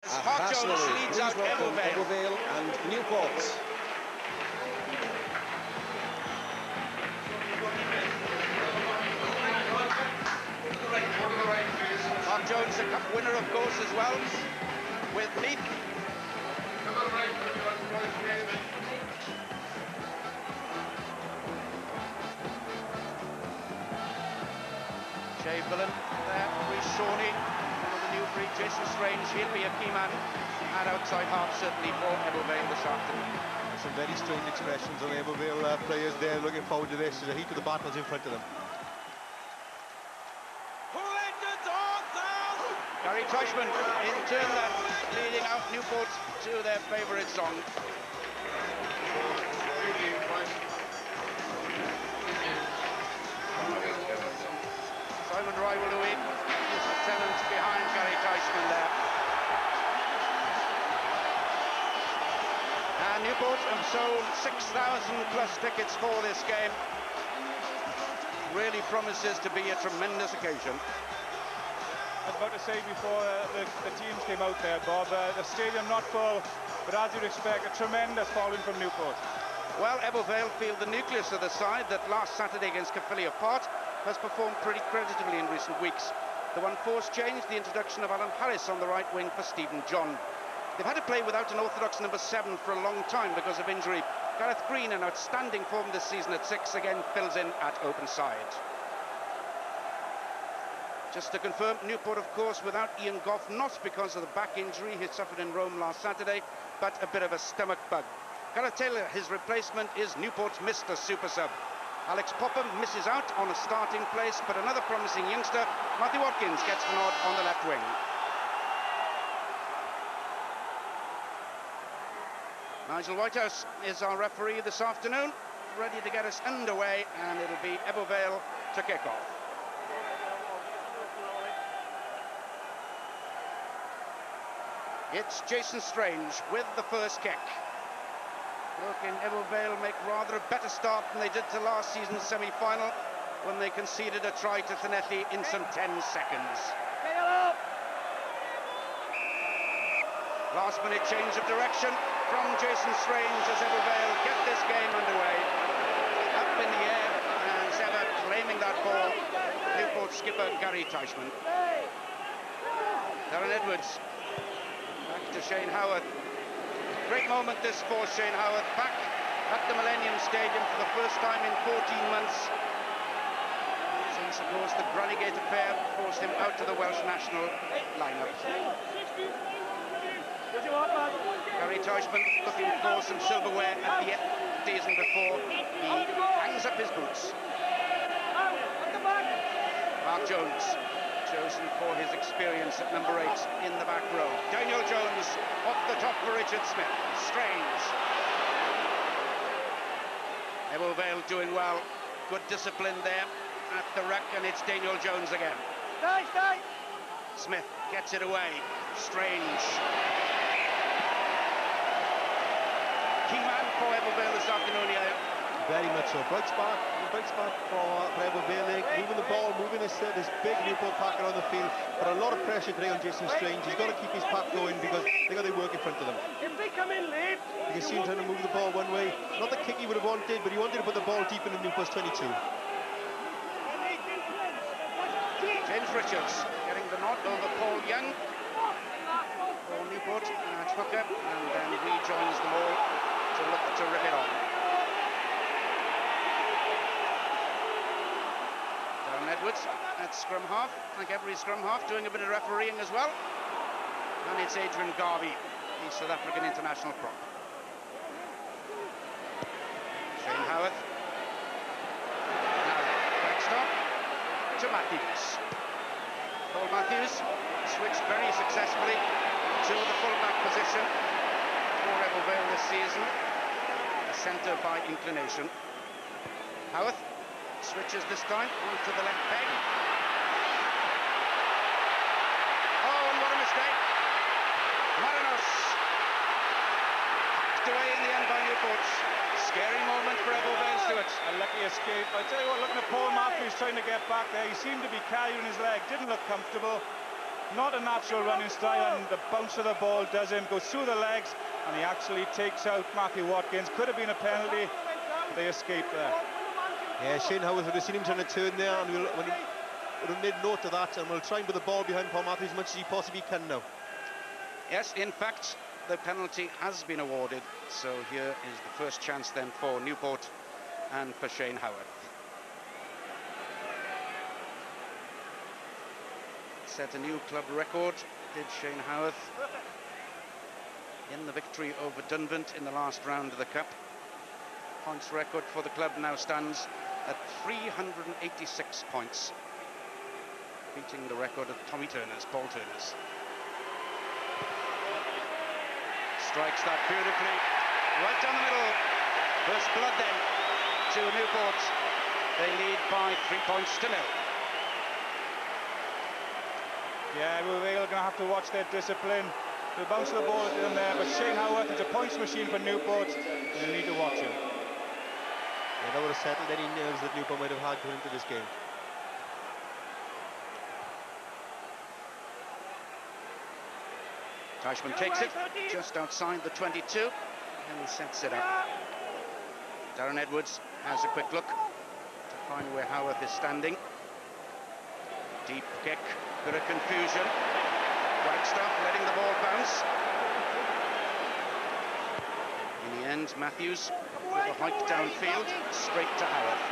Mark Jones leads out Vale and Newport. Mark Jones, a cup winner, of course, as well, with Leith. Jay Villan there, Reece Sawney, one of the new breed, Jason Strange, he'll be a key man at outside half, certainly for Ebbw this afternoon. Some very strange expressions on the Ebbw players there, looking forward to this. There's a heat of the battles in front of them. Gary Teichmann, in turn, leading out Newport to their favourite song. Simon Raiwalui is lieutenant behind Gary Teichmann there. And Newport have sold 6,000 plus tickets for this game. Really promises to be a tremendous occasion. I was about to say before the teams came out there, Bob, the stadium not full, but as you'd expect, a tremendous following from Newport. Well, Ebbw Vale field the nucleus of the side that last Saturday against Caerphilly apart has performed pretty creditably in recent weeks. The one force change, the introduction of Alan Harris on the right wing for Stephen John. They've had to play without an orthodox number 7 for a long time because of injury. Gareth Green, an outstanding form this season at 6, again fills in at open side. Just to confirm, Newport, of course, without Ian Gough, not because of the back injury he suffered in Rome last Saturday, but a bit of a stomach bug. Gareth Taylor, his replacement, is Newport's Mr. Super Sub. Alex Popham misses out on a starting place, but another promising youngster, Matthew Watkins, gets the nod on the left wing. Nigel Whitehouse is our referee this afternoon, ready to get us underway, and it'll be Ebbw Vale to kick off. It's Jason Strange with the first kick. Look, in Ebbw Vale make rather a better start than they did to last season's semi-final when they conceded a try to Thanethi in some 10 seconds. Last minute change of direction from Jason Strange as Ebbw Vale get this game underway. Up in the air as ever, claiming that ball, Newport skipper Gary Teichmann. Darren Edwards. Back to Shane Howard. Great moment this for Shane Howard, back at the Millennium Stadium for the first time in 14 months. Since, of course, the Brannygate affair forced him out of the Welsh national lineup. Gary Teichmann looking for some silverware at the season before he hangs up his boots. Mark Jones, chosen for his experience at number 8 in the back row. Daniel Jones off the top for Richard Smith. Strange. Ebbw Vale doing well. Good discipline there at the ruck, and it's Daniel Jones again. Smith gets it away. Strange. Key man for Ebbw Vale this afternoon here. Very much so. Bright spot for Ebbw Vale, moving the ball, moving this big Newport pack around the field, but a lot of pressure today on Jason Strange. He's got to keep his pack going because they got their work in front of them. If they come in late, you can see him trying to move the ball one way. Not the kick he would have wanted, but he wanted to put the ball deep into Newport's 22. James Richards getting the nod over Paul Young for Newport at hooker, and then rejoins them all to look to rip it on. Edwards at scrum half, like every scrum half, doing a bit of refereeing as well. And it's Adrian Garvey, the South African international prop. Shane Howard. Now, backstop to Matthews. Paul Matthews switched very successfully to the full-back position for Ebbw Vale this season. A centre by inclination. Howard switches this time onto the left peg. Oh, and what a mistake. Marinos hacked away in the end by Newport. Scary moment for Ebbw Vale, Stuart. A lucky escape. I tell you what, looking at Paul Matthews trying to get back there, he seemed to be carrying his leg, didn't look comfortable. not a natural running style, and the bounce of the ball does him, goes through the legs, and he actually takes out Matthew Watkins. Could have been a penalty, but they escaped there. Yeah, Shane Howarth would have seen him trying to turn there, and we'll have made note of that, and we'll try and put the ball behind Paul Matthews as much as he possibly can now. Yes, in fact, the penalty has been awarded, so here is the first chance then for Newport and for Shane Howarth. Set a new club record, did Shane Howarth, in the victory over Dunvant in the last round of the Cup. Points record for the club now stands at 386 points, beating the record of Tommy Turner's, Paul Turner's. Strikes that beautifully, right down the middle. First blood then to Newport. They lead by 3 points to 0. Yeah, we're going to have to watch their discipline. They'll bounce the ball in there, but Shane Howarth is a points machine for Newport. They'll need to watch him. Yeah, that would have settled any nerves that Newport might have had going into this game. Teichmann takes it just outside the 22 and he sets it up. Darren Edwards has a quick look to find where Howarth is standing. Deep kick, bit of confusion. Wagstaff letting the ball bounce. In the end, Matthews with a hike downfield, straight to Howarth.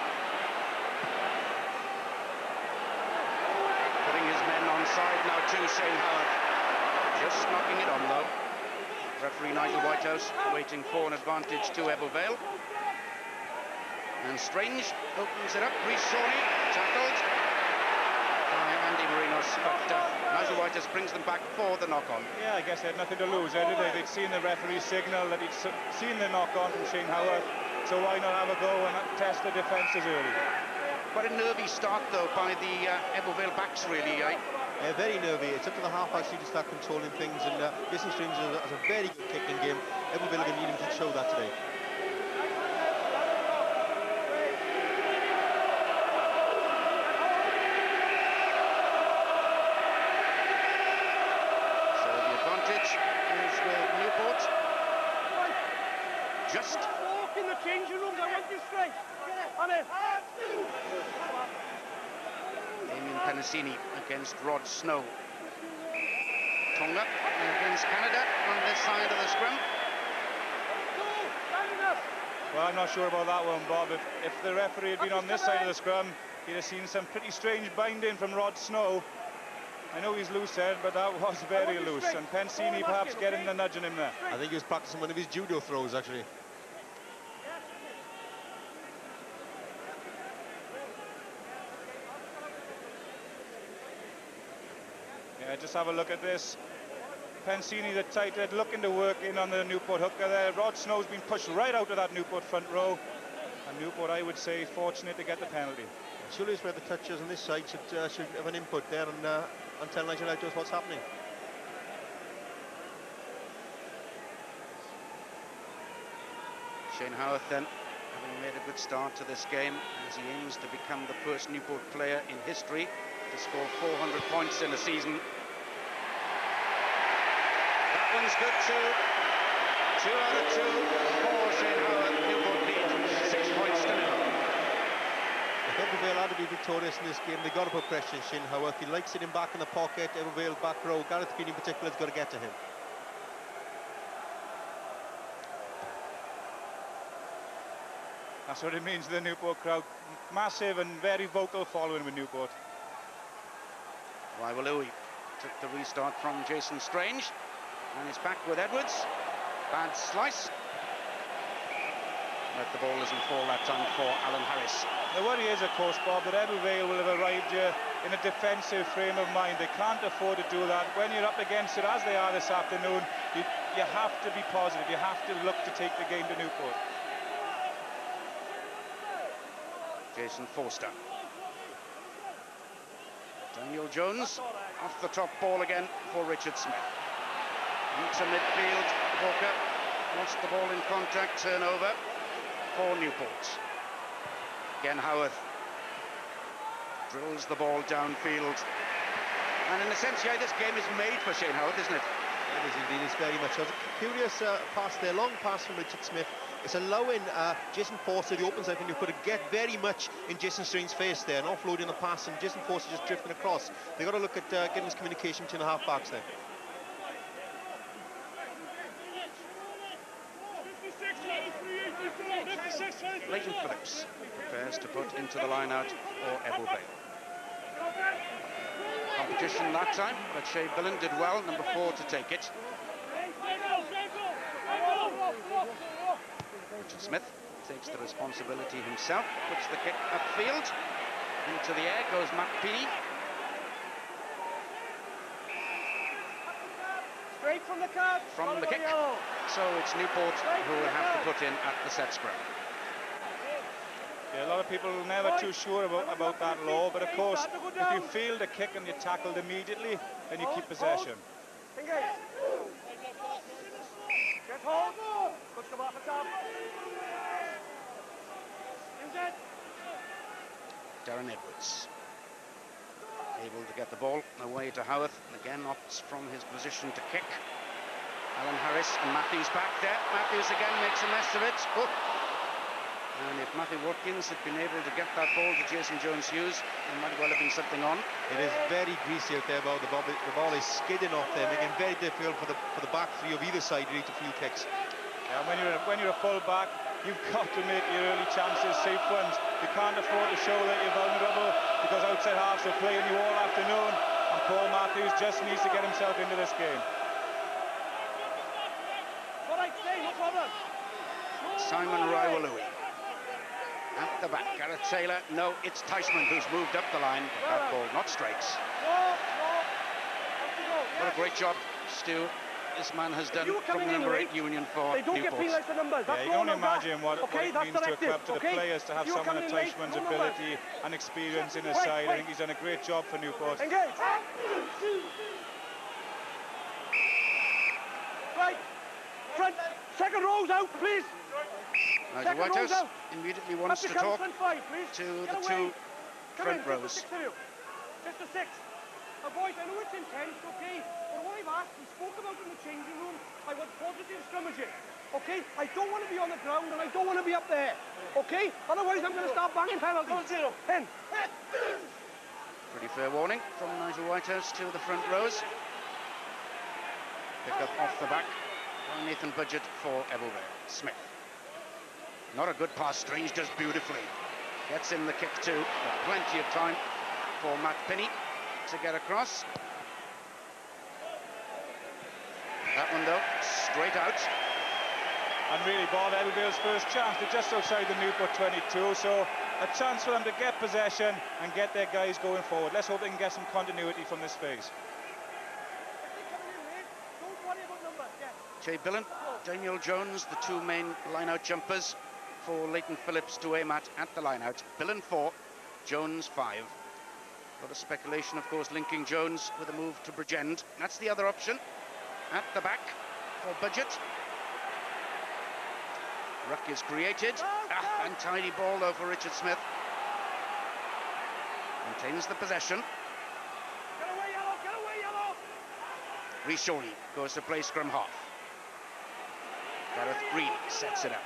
Putting his men on side now to Shane Howarth. Just knocking it on though. Referee Nigel Whitehouse waiting for an advantage to Ebbw Vale. And Strange opens it up. Rhys Shawley tackled by Andy Marinos, but Nigel Whitehouse brings them back for the knock-on. Yeah, I guess they had nothing to lose, did they? They'd seen the referee signal that he'd seen the knock-on from Shane Howarth, so why not have a go and test the defences early? Quite a nervy start though by the Ebbw Vale backs, really. Very nervy. It's up to the half actually to start controlling things, and Jason Strange has a very good kicking game. Ebbw Vale are going to need him to show that today. So the advantage is with Newport. Just walk in the changing rooms. I want you straight. On it. Damien Penasini against Rod Snow. Tonga against Canada on this side of the scrum. Well, I'm not sure about that one, Bob. If the referee had been on this side of the scrum, he'd have seen some pretty strange binding from Rod Snow. I know he's loose head, but that was very loose, and Pensini perhaps getting the nudge on him there. I think he was practicing one of his judo throws, actually. Yeah, just have a look at this. Pensini, the tight head, looking to work in on the Newport hooker there. Rod Snow's been pushed right out of that Newport front row. And Newport, I would say, fortunate to get the penalty. Surely it's where the touches on this side should have an input there and tell Nigel Whitehouse what's happening. Shane Howarth then, having made a good start to this game, as he aims to become the first Newport player in history to score 400 points in a season. That one's good too. 2 out of 2 for Shane Howarth. Newport lead 6 points to 0. If Ebbw Vale had to be victorious in this game, they've got to put pressure on Shane Howarth. He likes sitting back in the pocket. Ebbw Vale back row. Gareth Green in particular has got to get to him. That's what it means to the Newport crowd. Massive and very vocal following with Newport. Waiwalui took the restart from Jason Strange, and it's back with Edwards. Bad slice. But the ball doesn't fall that time for Alan Harris. The worry is, of course, Bob, that Ebbw Vale will have arrived here in a defensive frame of mind. They can't afford to do that. When you're up against it, as they are this afternoon, you have to be positive. You have to look to take the game to Newport. Jason Forster. Daniel Jones off the top ball again for Richard Smith. Into midfield, Hawker lost the ball in contact, turnover for Newport. Again Howarth drills the ball downfield. And in a sense, yeah, this game is made for Shane Howarth, isn't it? It is indeed, it's very much. It was a curious pass there, long pass from Richard Smith. It's allowing Jason Forster, the open side fielder, to get very much in Jason Strange's face there and offloading the pass, and Jason Forster just drifting across. They've got to look at getting this communication between the half-backs there. Leighton Phillips prepares to put into the line-out for Ebbw Vale. Competition that time, but Shea Billen did well, number 4, to take it. Richard Smith takes the responsibility himself, puts the kick upfield. Into the air goes Matt Peeny. Straight from the card. From the kick. So it's Newport who will have to put in at the set scrum. Yeah, a lot of people are never too sure about that law, but of course, if you field a kick and you're tackled immediately, then you keep possession. Get hold. Good come off the top. Darren Edwards able to get the ball away to Howarth, and again opts from his position to kick. Alan Harris and Matthews back there. Matthews again makes a mess of it. Oh. And if Matthew Watkins had been able to get that ball to Jason Jones-Hughes, there might well have been something on. It is very greasy out there, Bob. The ball is skidding off there, making it very difficult for the back three of either side really to field kicks. Yeah, when you're a full back, you've got to make your early chances safe ones. You can't afford to show that you're vulnerable, because outside halves are playing you all afternoon, and Paul Matthews just needs to get himself into this game. All right, stay, no problem. Simon Raiwalui at the back. Gareth Taylor. No, it's Teichmann who's moved up the line, but that ball not straight. What a great job, Stu, this man has done from number 8 Union for they don't Newport. get penalised for numbers. Yeah, you can only imagine what it means to a club, to the okay? players, to have someone of Teichmann's ability and experience in his side. I think he's done a great job for Newport. Engage. Right. Front. Second rows out, please. Nigel Whitehouse immediately wants to talk to the 2 front rows. Just a 6. Boys, I know it's intense, okay? But what I've asked, we spoke about in the changing room, I want positive scrummaging, okay? I don't want to be on the ground and I don't want to be up there, okay? Otherwise, I'm going to start banging penalties. 10. Pretty fair warning from Nigel Whitehouse to the front rows. Pick up off the back by Nathan Budgett for Ebbw Vale. Smith. Not a good pass. Strange does beautifully. Gets in the kick too. But plenty of time for Matt Pinney to get across. That one though, straight out. And really, Bob, Ebbw Vale's first chance. They're just outside the Newport 22, so a chance for them to get possession and get their guys going forward. Let's hope they can get some continuity from this phase. Shea Billen, Daniel Jones, the 2 main line-out jumpers for Leighton Phillips to aim at the line-out. Billen 4, Jones 5. A lot of speculation, of course, linking Jones with a move to Bridgend. That's the other option. At the back for Budgett. Ruck is created. Untidy ball though for Richard Smith. Maintains the possession. Get away, Yellow! Get away, Yellow! Rhys Shorey goes to play scrum half. Gareth Green sets it up.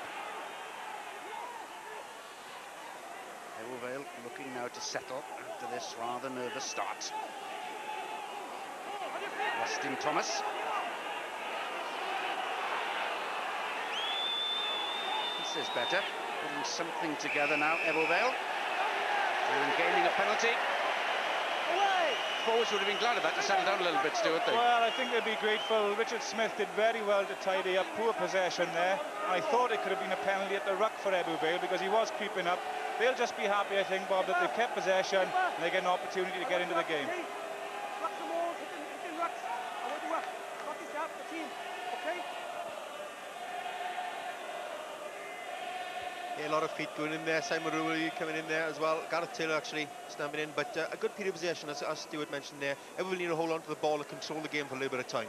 Ebbw Vale looking now to settle after this rather nervous start. Weston Thomas. This is better. Putting something together now, Ebbw Vale. And gaining a penalty. Forwards would have been glad of that to settle down a little bit, Stuart. Well, I think they'd be grateful. Richard Smith did very well to tidy up. Poor possession there. I thought it could have been a penalty at the ruck for Ebbw Vale because he was creeping up. They'll just be happy, I think, Bob, that they've kept possession and they get an opportunity to get into the game. Yeah, a lot of feet going in there. Simon Raiwalui coming in there as well. Gareth Taylor actually stamping in, but a good period of possession, as Stuart mentioned there. Everyone need to hold on to the ball and control the game for a little bit of time.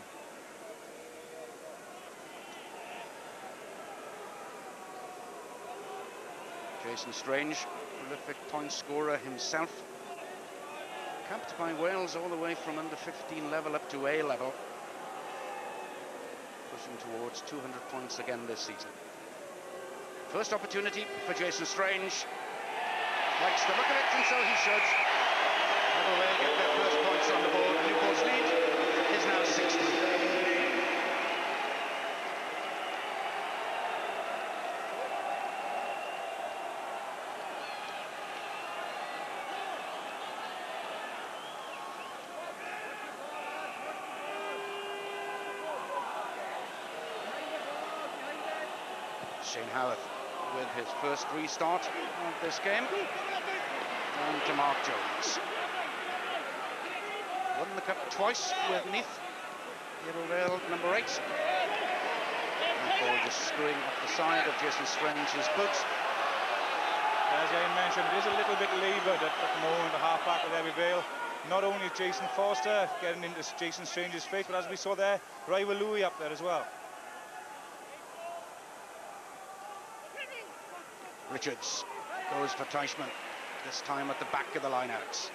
Jason Strange, prolific point scorer himself, Capped by Wales all the way from under 15 level up to A level. Pushing towards 200 points again this season. First opportunity for Jason Strange. Likes the look of it, and so he should. Ebbw Vale get their first points on the board. Newport's lead is now 6-3. Shane Howarth with his first restart of this game. And to Mark Jones. Won the cup twice with Neath. Ebbw Vale number 8. And ball just screwing up the side of Jason Strange's boots. As I mentioned, it is a little bit laboured at the moment, the half-back with Ebbw Vale. Not only Jason Forster getting into Jason Strange's face, but as we saw there, Rival Louis up there as well. Richards goes for Teichmann, this time at the back of the line-outs.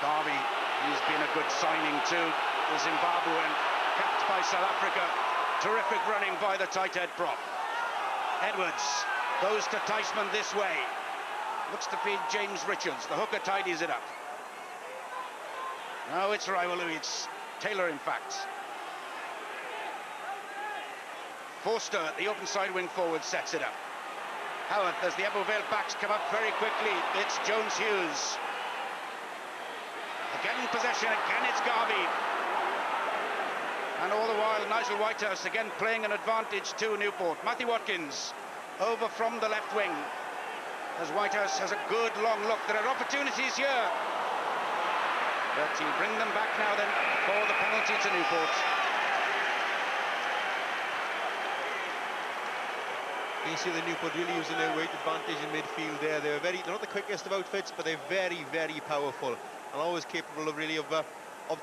Garvey, he's been a good signing too, the Zimbabwean, capped by South Africa. Terrific running by the tight head prop. Edwards goes to Teichmann this way. Looks to feed James Richards. The hooker tidies it up. No, it's Rival Louis, it's Taylor in fact. Forster, the open side wing forward, sets it up. Howarth, as the Ebbw Vale backs come up very quickly, it's Jones Hughes. Again in possession, again it's Garvey. And all the while, Nigel Whitehouse again playing an advantage to Newport. Matthew Watkins over from the left wing. As Whitehouse has a good long look, there are opportunities here. But he'll bring them back now then for the penalty to Newport. You see the Newport really using their weight advantage in midfield there. They're not the quickest of outfits, but they're very, very powerful and always capable of really of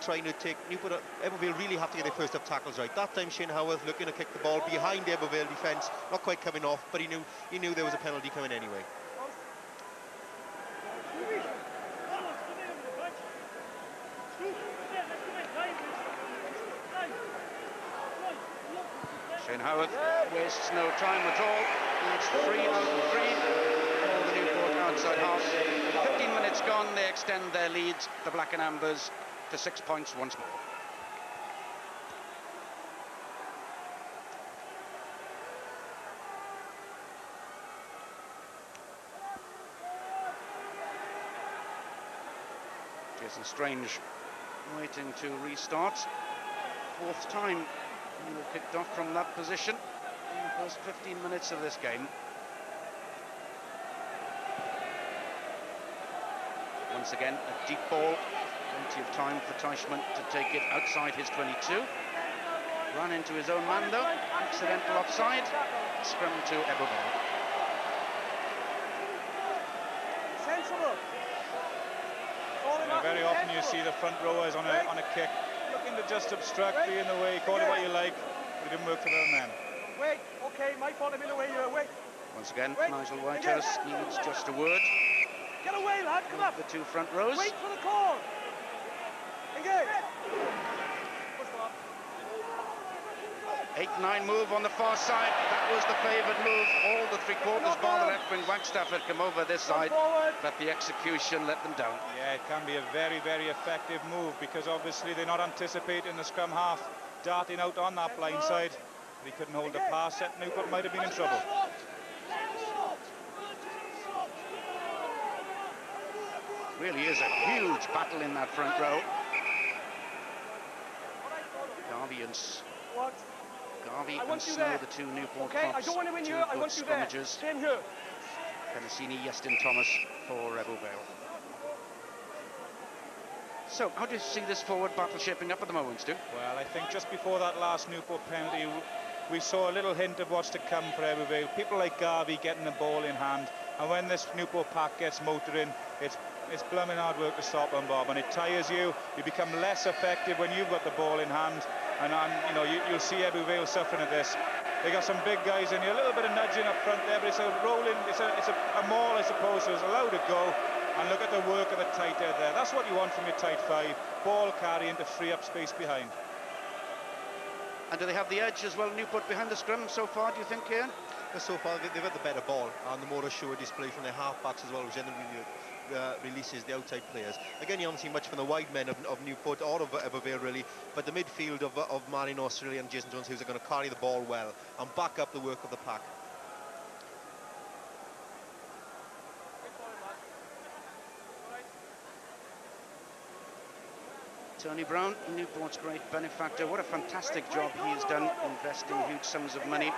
trying to take Newport. Ebbw Vale really have to get their first up tackles right. That time Shane Howarth looking to kick the ball behind the Ebbw Vale defence, not quite coming off, but he knew there was a penalty coming anyway. Shane Howarth wastes no time at all. It's 3 out of 3 for the Newport outside half. 15 minutes gone, they extend their lead, the Black and Ambers, to 6 points once more. Jason Strange waiting to restart. 4th time he was kicked off from that position in the first 15 minutes of this game. Once again, a deep ball. Plenty of time for Teichmann to take it outside his 22. Run into his own man though. Accidental offside. Scrum to Ebbw Vale. Sensible. Very often you see the front rowers on a kick looking to just obstruct, be in the way, call it what you like. It didn't work for their man. Wait, okay, my fault, I'm in the way here, wait. Once again, Nigel Whitehouse needs just a word. Get away, lad, come up. The 2 front rows. Wait for the call. Engage. 8-9 move on the far side. That was the favoured move. All the 3/4 bar the left wing. Wagstaff had come over this side, but the execution let them down. Yeah, it can be a very, very effective move because obviously they're not anticipating the scrum half darting out on that blind side. But he couldn't hold the pass. Newport might have been in trouble. Really is a huge battle in that front row. Garvey and Snow, the 2 Newport okay, props, I don't want to win 2 here, I good want you there. scrummagers. Same here. Penasini, Yestin Thomas for Ebbw Vale. So, how do you see this forward battle shaping up at the moment, Stu? Well, I think just before that last Newport penalty, we saw a little hint of what's to come for Ebbw Vale. People like Garvey getting the ball in hand, and when this Newport pack gets motoring, it's blooming hard work to stop them, Bob, and it tires you. You become less effective when you've got the ball in hand, And you know, you'll see Vale suffering at this. They got some big guys in here, a little bit of nudging up front there, but it's a rolling, it's a maul, I suppose, so it's allowed to go. And look at the work of the tight head there. That's what you want from your tight five. Ball carrying to free up space behind. And do they have the edge as well, Newport, behind the scrum so far, do you think, Ian? So far, they've had the better ball and the more assured display from their half-backs as well, which generally releases the outside players. Again, you haven't seen much from the wide men of Newport or of Vale, really, but the midfield of Martin Australia and Jason Jones, who's going to carry the ball well and back up the work of the pack. Tony Brown, Newport's great benefactor. What a fantastic job he's done investing huge sums of money.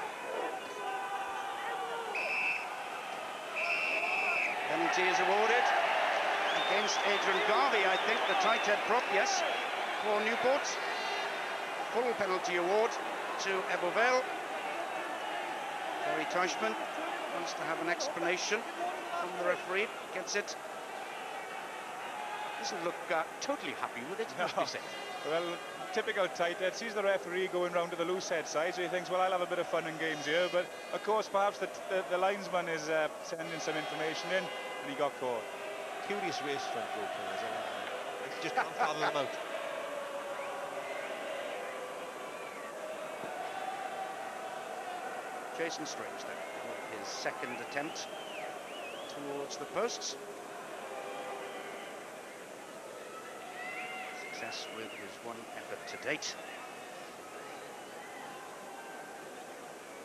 Penalty is awarded against Adrian Garvey, I think, the tight head prop, yes, for Newport. Full penalty award to Ebbw Vale. Gary Teichmann wants to have an explanation from the referee, gets it. Doesn't look totally happy with it, must be said. Well, typical tight head, sees the referee going round to the loose head side, so he thinks, well, I'll have a bit of fun in games here, but of course perhaps the linesman is sending some information in, and he got caught. Curious race front row players, I just can't fathom them out. Jason Strange then, with his second attempt towards the posts. Success with his one effort to date.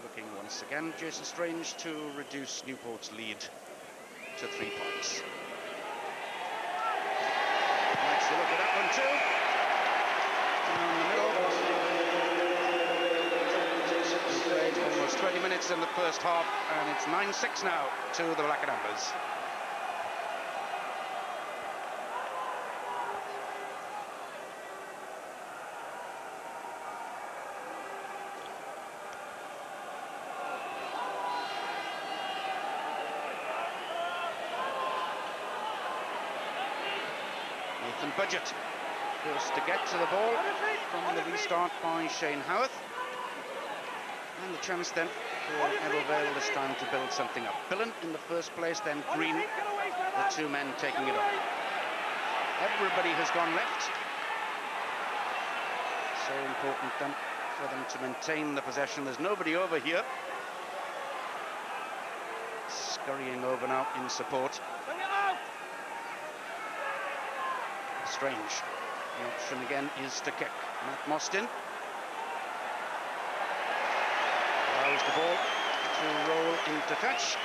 Looking once again, Jason Strange, to reduce Newport's lead to 3 points. Likes to look at that one too. Down the middle. We played almost 20 minutes in the first half, and it's 9-6 now to the Black and Ambers. Budget first to get to the ball from the restart by Shane Howarth, and the chance then for Ebbw Vale this time to build something up. Billen in the first place, then Green, the two men taking it on. Everybody has gone left, so important then for them to maintain the possession. There's nobody over here. Scurrying over now in support. Strange. The option again is to kick. Matt Mostyn allows the ball to roll into touch.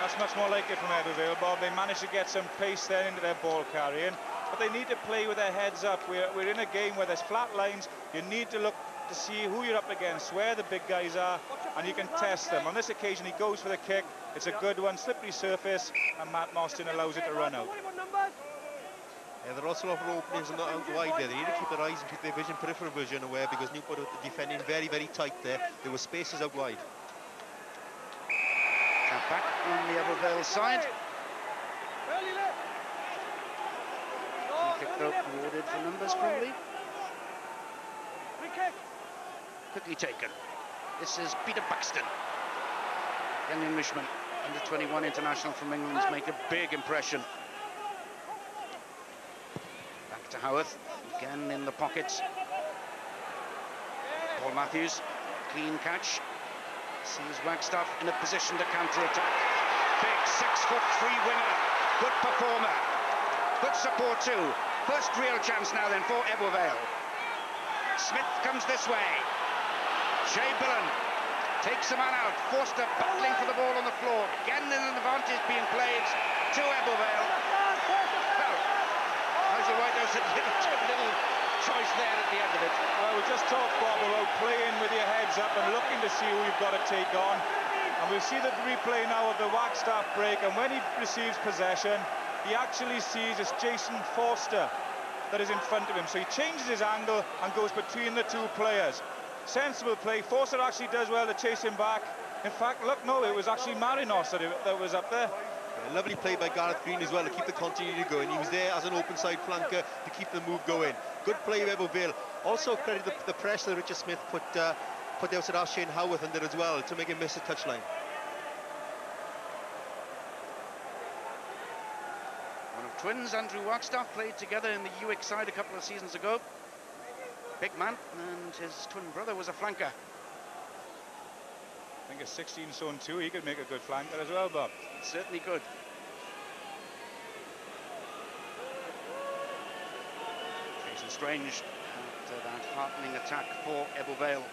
That's much more like it from Ebbw Vale, Bob. They managed to get some pace there into their ball carrying, but they need to play with their heads up. We're in a game where there's flat lines. You need to look to see who you're up against, where the big guys are, and you can test them. On this occasion, he goes for the kick. It's a good one, slippery surface, and Matt Mostyn allows it to run out. Yeah, there are also a lot of openings out wide there. They need to keep their eyes and keep their vision, peripheral vision aware, because Newport are defending very, very tight there. There were spaces out wide. Tap back on the Ebbw Vale side. Kick though awarded for numbers, probably. Quickly taken. This is Peter Buxton, young Englishman, under 21 international from England, make a big impression. To Howarth, again in the pockets. Paul Matthews, clean catch. Sees Wagstaff in a position to counter-attack. Big 6'3" winger, good performer, good support too. First real chance now then for Ebbw Vale. Smith comes this way. Shea Billen takes a man out. Forster battling for the ball on the floor. Again an advantage being played to Ebbw Vale. A little choice there at the end of it. Well, we just talked, Bob, about playing with your heads up and looking to see who you've got to take on. And we'll see the replay now of the Wagstaff break, and when he receives possession, he actually sees it's Jason Forster that is in front of him. So he changes his angle and goes between the two players. Sensible play. Forster actually does well to chase him back. In fact, look, no, it was actually Marinos that was up there. Yeah, lovely play by Gareth Green as well to keep the continuity going. He was there as an open side flanker to keep the move going. Good play of Ebbw Vale. Also credit the pressure that Richard Smith put the outside half Shane Howarth under as well to make him miss the touchline. One of twins, Andrew Wagstaff, played together in the UX side a couple of seasons ago. Big man, and his twin brother was a flanker. I think a 16 stone 2, he could make a good flanker as well, Bob. Certainly good. Jason Strange after that heartening attack for Ebbw Vale.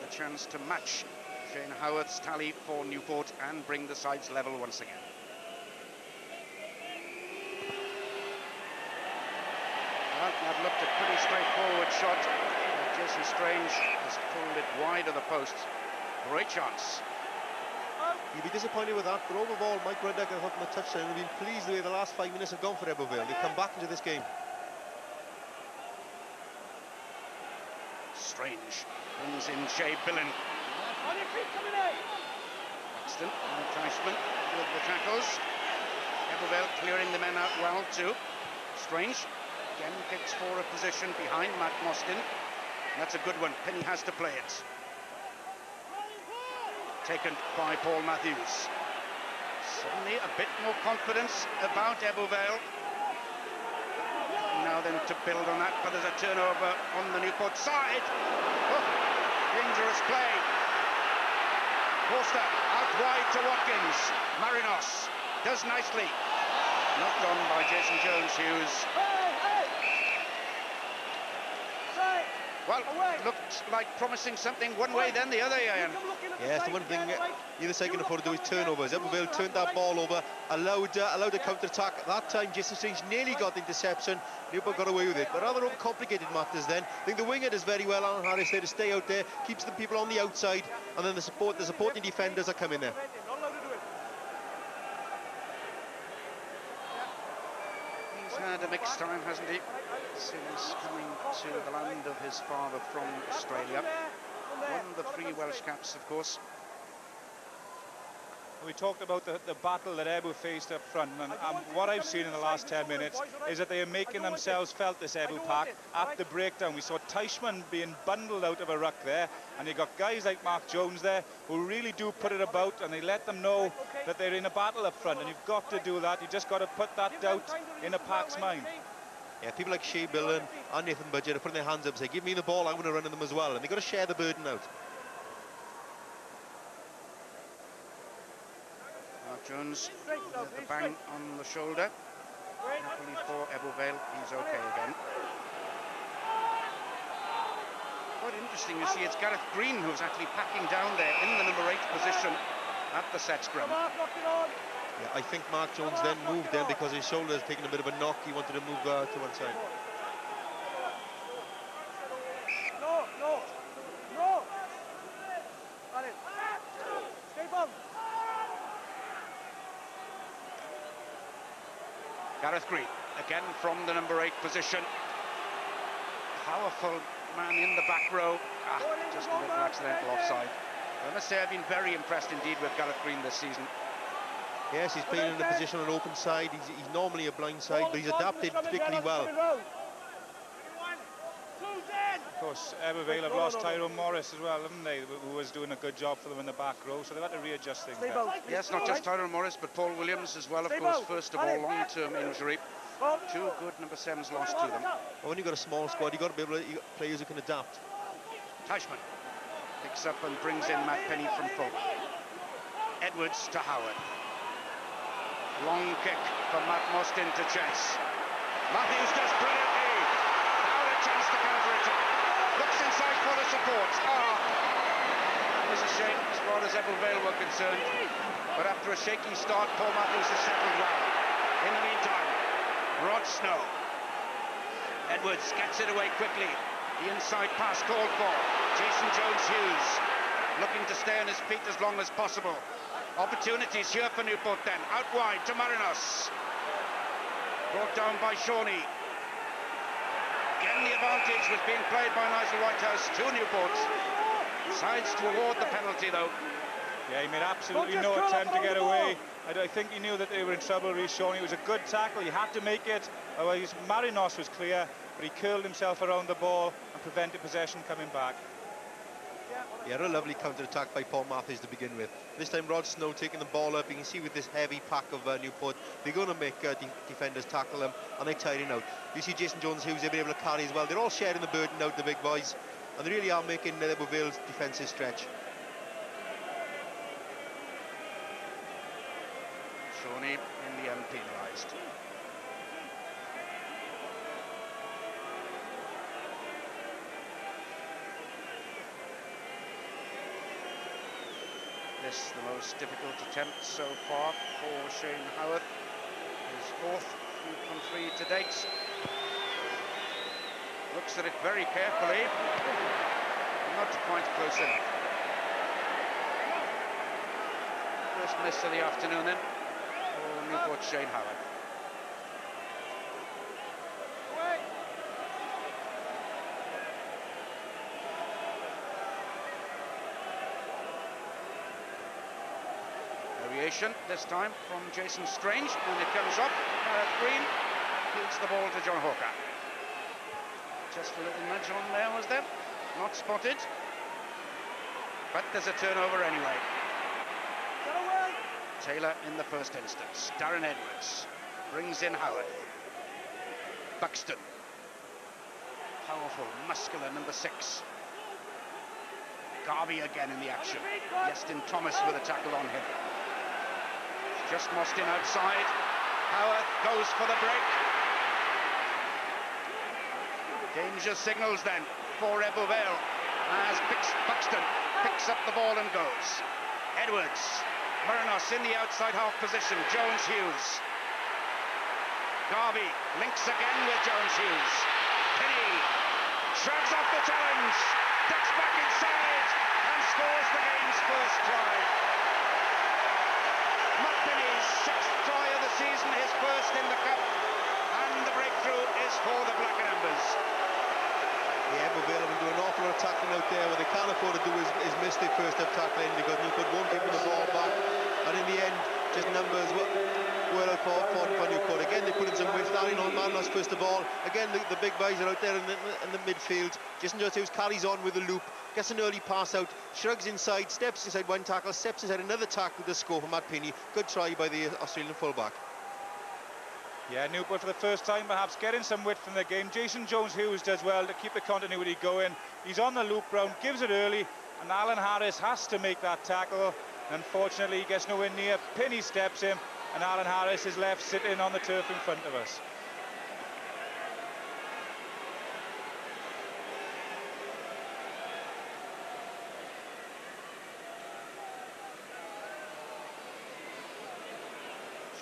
The chance to match Shane Howarth's tally for Newport and bring the sides level once again. Well, that looked a pretty straightforward shot. Jason Strange has pulled it wide of the post. Great chance. You'd be disappointed with that, but overall, Mike Ruddock got hooked on the touchdown and been pleased the way the last 5 minutes have gone for Ebbw Vale. They've come back into this game. Strange brings in Shea Billen. Buxton and Teichmann with the tackles. Ebbw Vale clearing the men out well too. Strange again gets for a position behind Matt Mostyn. That's a good one. Penny has to play it. Taken by Paul Matthews. Suddenly a bit more confidence about Ebbw Vale. Now then to build on that, but there's a turnover on the Newport side. Oh, dangerous play. Forster out wide to Watkins. Marinos does nicely. Knocked on by Jason Jones-Hughes. Well, it looked like promising something one way, then the other, Ian. Yes, the one thing either side can afford to do is turnovers. Ebbw Vale turned that ball over, allowed a counter-attack. That time, Jason Strange nearly got the interception. Newport got away with it. But rather overcomplicated matters then. I think the winger does very well, Alan Harris, there to stay out there, keeps the people on the outside, and then the supporting defenders are coming there. He's had a mixed time, hasn't he? Since coming to the land of his father from Australia. Won the 3 Welsh caps, of course. We talked about the battle that Ebbw faced up front, and what I've seen in the last 10 minutes is that they are making themselves felt, this Ebbw pack, at the breakdown. We saw Teichmann being bundled out of a ruck there, and you got guys like Mark Jones there who really do put it about, and they let them know that they're in a battle up front, and you've got to do that. You just got to put that doubt in a pack's mind. Yeah, people like Shea Billen and Nathan Budgett are putting their hands up and say, give me the ball, I want to run in them as well. And they've got to share the burden out. Mark Jones with the bang on the shoulder. Happily for Ebbw Vale, he's okay again. Quite interesting, you see, it's Gareth Green who's actually packing down there in the number 8 position at the set scrum. Yeah, I think Mark Jones then moved then because his shoulder has taken a bit of a knock. He wanted to move to one side. No. Gareth Green, again from the number 8 position. Powerful man in the back row. Just a little accidental offside. I must say I've been very impressed indeed with Gareth Green this season. Yes, he's playing in a position on an open side. He's normally a blind side, but he's adapted particularly well. Of course, Ebbw Vale have lost Tyrone Morris as well, haven't they? Who was doing a good job for them in the back row, so they've had to readjust things there. Yes, not just Tyrone Morris, but Paul Williams as well, of course. First of all, long-term injury. 2 good number 7s lost to them. When you've got a small squad, you've got to be able to get players who can adapt. Teichmann picks up and brings in Matt Penny from full. Edwards to Howard. Long kick from Matt Mostyn to Chess. Matthews does brilliantly. Howard a chance to counter-attack. Looks inside for the support. That was a shame as far as Ebbw Vale were concerned. But after a shaky start, Paul Matthews has settled well. In the meantime, Rod Snow. Edwards gets it away quickly. The inside pass called for. Jason Jones-Hughes looking to stay on his feet as long as possible. Opportunities here for Newport then. Out wide to Marinos. Brought down by Shawnee. Again, the advantage was being played by Nigel Whitehouse to Newport. Decides to award the penalty, though. Yeah, he made absolutely no attempt to get away. I think he knew that they were in trouble, Shawnee. It was a good tackle. He had to make it. Otherwise, Marinos was clear. but he curled himself around the ball and prevented possession coming back. Yeah, a lovely counter-attack by Paul Matthews to begin with. This time Rod Snow taking the ball up. You can see with this heavy pack of Newport, they're going to make defenders tackle them, and they're tiring out. You see Jason Jones-Hughes, they've been able to carry as well. They're all sharing the burden out, the big boys, and they really are making Ebbw Vale's defences stretch. Shawnee in the end penalised. This the most difficult attempt so far for Shane Howard. His fourth 3 to date. Looks at it very carefully. Not quite close enough. First miss of the afternoon then for Newport Shane Howard. Variation this time from Jason Strange, and it comes up. Gareth Green feeds the ball to John Hawker. Just a little nudge on there, was there? Not spotted, but there's a turnover anyway. Taylor in the first instance. Darren Edwards brings in Howard. Buxton. Powerful, muscular number 6. Garvey again in the action. Yestin Thomas with a tackle on him. Just Mostyn outside. Howard goes for the break. Danger signals then for Ebbw Vale as Buxton picks up the ball and goes. Edwards, Muranos in the outside half position. Jones-Hughes. Garvey links again with Jones-Hughes. Penny shrugs off the challenge, ducks back inside and scores the game's first try. Matt Penny's 6th try of the season, his first in the cup, and the breakthrough is for the Black and Ambers. Yeah, Ebbw Vale have been doing an awful lot of tackling out there. What they can't afford to do is miss their first up tackling because Newport won't give them the ball back, and in the end, just numbers were out for Newport. Again, they put in some width. Larry Manos first of all. Again, the big boys are out there in the midfield. Jason Jones-Hughes carries on with the loop, gets an early pass out, shrugs inside, steps inside one tackle, steps inside another tackle to score for Matt Penny. Good try by the Australian fullback. Yeah, Newport for the first time perhaps getting some width from the game. Jason Jones-Hughes does well to keep the continuity going. He's on the loop round, gives it early, and Alan Harris has to make that tackle. Unfortunately, he gets nowhere near. Penny steps him, and Alan Harris is left sitting on the turf in front of us.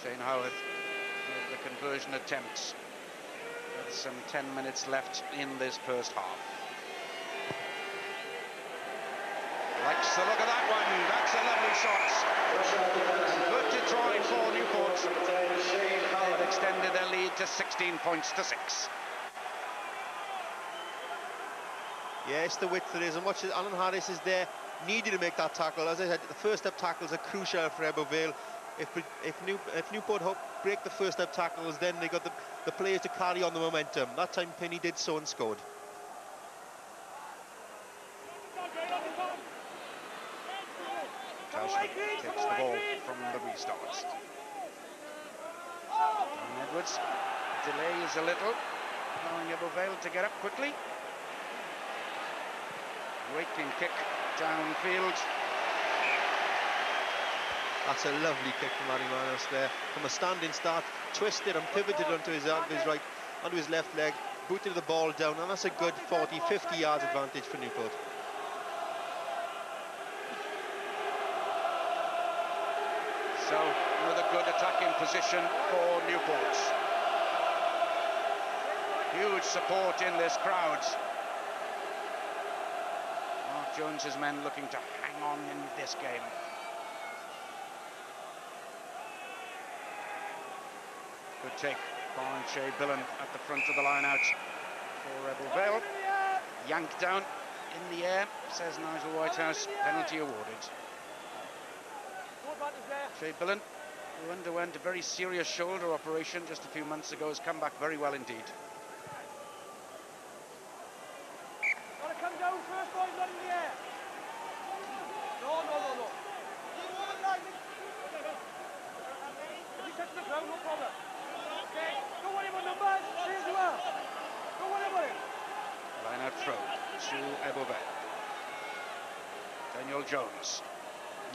Shane Howard with the conversion attempts. With some 10 minutes left in this first half. Likes the look of that one. That's a lovely shot. Converted try for Newport. They've extended their lead to 16 points to 6. Yeah, it's the width there is, and watch it. Alan Harris is there, needed to make that tackle. As I said, the first up tackles are crucial for Ebbw Vale. If Newport break the first up tackles, then they got the players to carry on the momentum. That time Penny did so and scored. Tauschman takes the ball from the restarts. And Edwards delays a little, allowing Ebbw Vale to get up quickly. Raking kick downfield. That's a lovely kick from Larry Manos there. From a standing start, twisted and pivoted onto his right, onto his left leg, booted the ball down, and that's a good 40, 50 yards advantage for Newport. So, another good attacking position for Newport. Huge support in this crowd. Mark Jones's men looking to hang on in this game. Good take by Shea Billen at the front of the line out for Ebbw Vale. Yanked down in the air, says Nigel Whitehouse. Penalty awarded. Shea Billen, who underwent a very serious shoulder operation just a few months ago, has come back very well indeed. to Ebbw. Daniel Jones,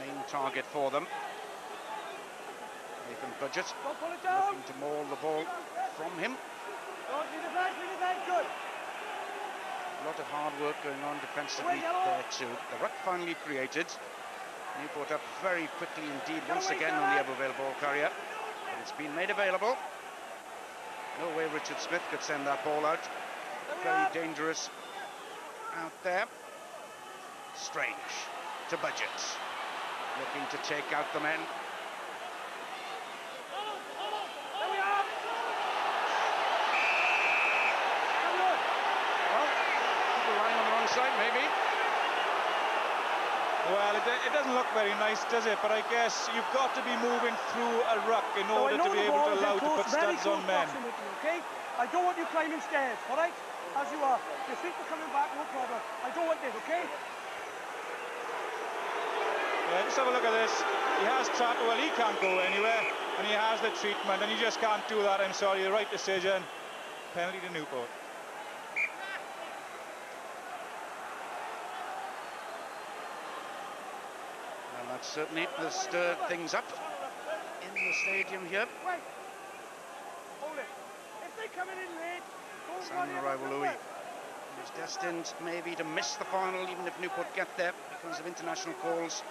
main target for them. Nathan Budget looking to maul the ball from him. Good. A lot of hard work going on defensively there too. The ruck finally created. Newport up very quickly indeed once again on the Ebbw ball carrier. But it's been made available. No way Richard Smith could send that ball out. Very dangerous out there. Strange to Budget. Looking to take out the men. Side, maybe. Well, it doesn't look very nice, does it? But I guess you've got to be moving through a ruck in order to be able to allow to put studs on men. Okay? I don't want you climbing stairs, all right? As you are. Your feet are coming back, no problem. I don't want this, okay? Yeah, just have a look at this. He has trapped. Well, he can't go anywhere, and he has the treatment, and he just can't do that. I'm sorry, the right decision. Penalty to Newport. That certainly has stirred things up in the stadium here. Wait. Hold it. If they're coming in late, Simon Louis is destined maybe to miss the final even if Newport get there because of international calls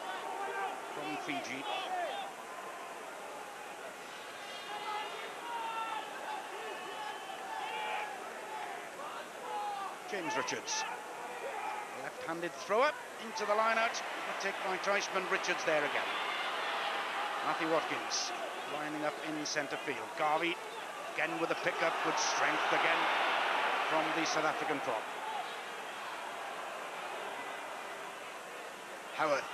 from Fiji. James Richards. Left-handed thrower into the line-out. Take by Teichmann. Richards there again. Matthew Watkins lining up in centre field. Garvey again with a pickup. Good strength again from the South African prop. Howarth.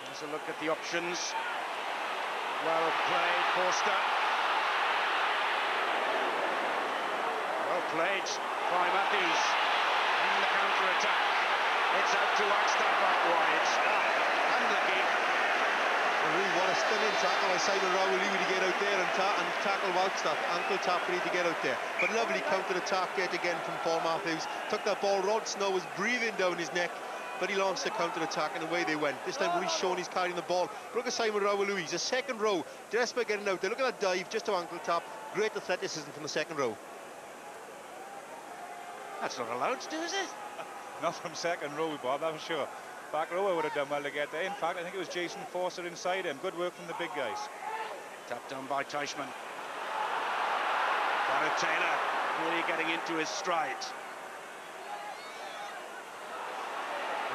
Here's a look at the options. Well played, Forster. Well played by Matthews. In the counter-attack. It's out to Wagstaff back wide. Unlucky. Really, what a stunning tackle by Simon Rawalui to get out there and tackle Wagstaff. Ankle tap ready to get out there. But lovely counter-attack yet again from Paul Matthews. Took that ball, Rod Snow was breathing down his neck, but he launched the counter-attack and away they went. This time Rhys Shoney's carrying the ball. Look at Simon Rawalui, he's a second row. Desperate getting out there. Look at that dive, just to ankle tap. Great athleticism from the second row. That's not allowed to do, is it? Not from second row, Bob, that's for sure. Back row would have done well to get there. In fact, I think it was Jason Forster inside him. Good work from the big guys. Tapped down by Teichmann. Gareth Taylor really getting into his stride.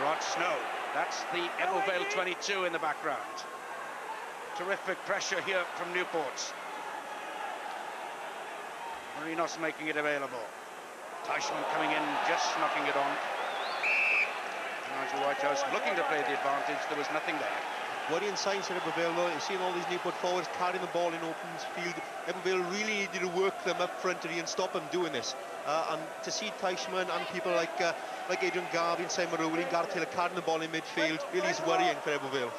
Rod Snow, that's the Ebbw 22 in the background. Terrific pressure here from Newport. Marinos making it available. Teichmann coming in, just knocking it on. Nigel Whitehouse looking to play the advantage. There was nothing there. Worrying signs for Ebbw Vale though. You're seeing all these Newport forwards carrying the ball in open field. Ebbw Vale really needed to work them up front to and stop them doing this. And to see Teichmann and people like Adrian Garvey and Simon Rowley and Gareth Taylor carrying the ball in midfield really is worrying for Ebbw Vale.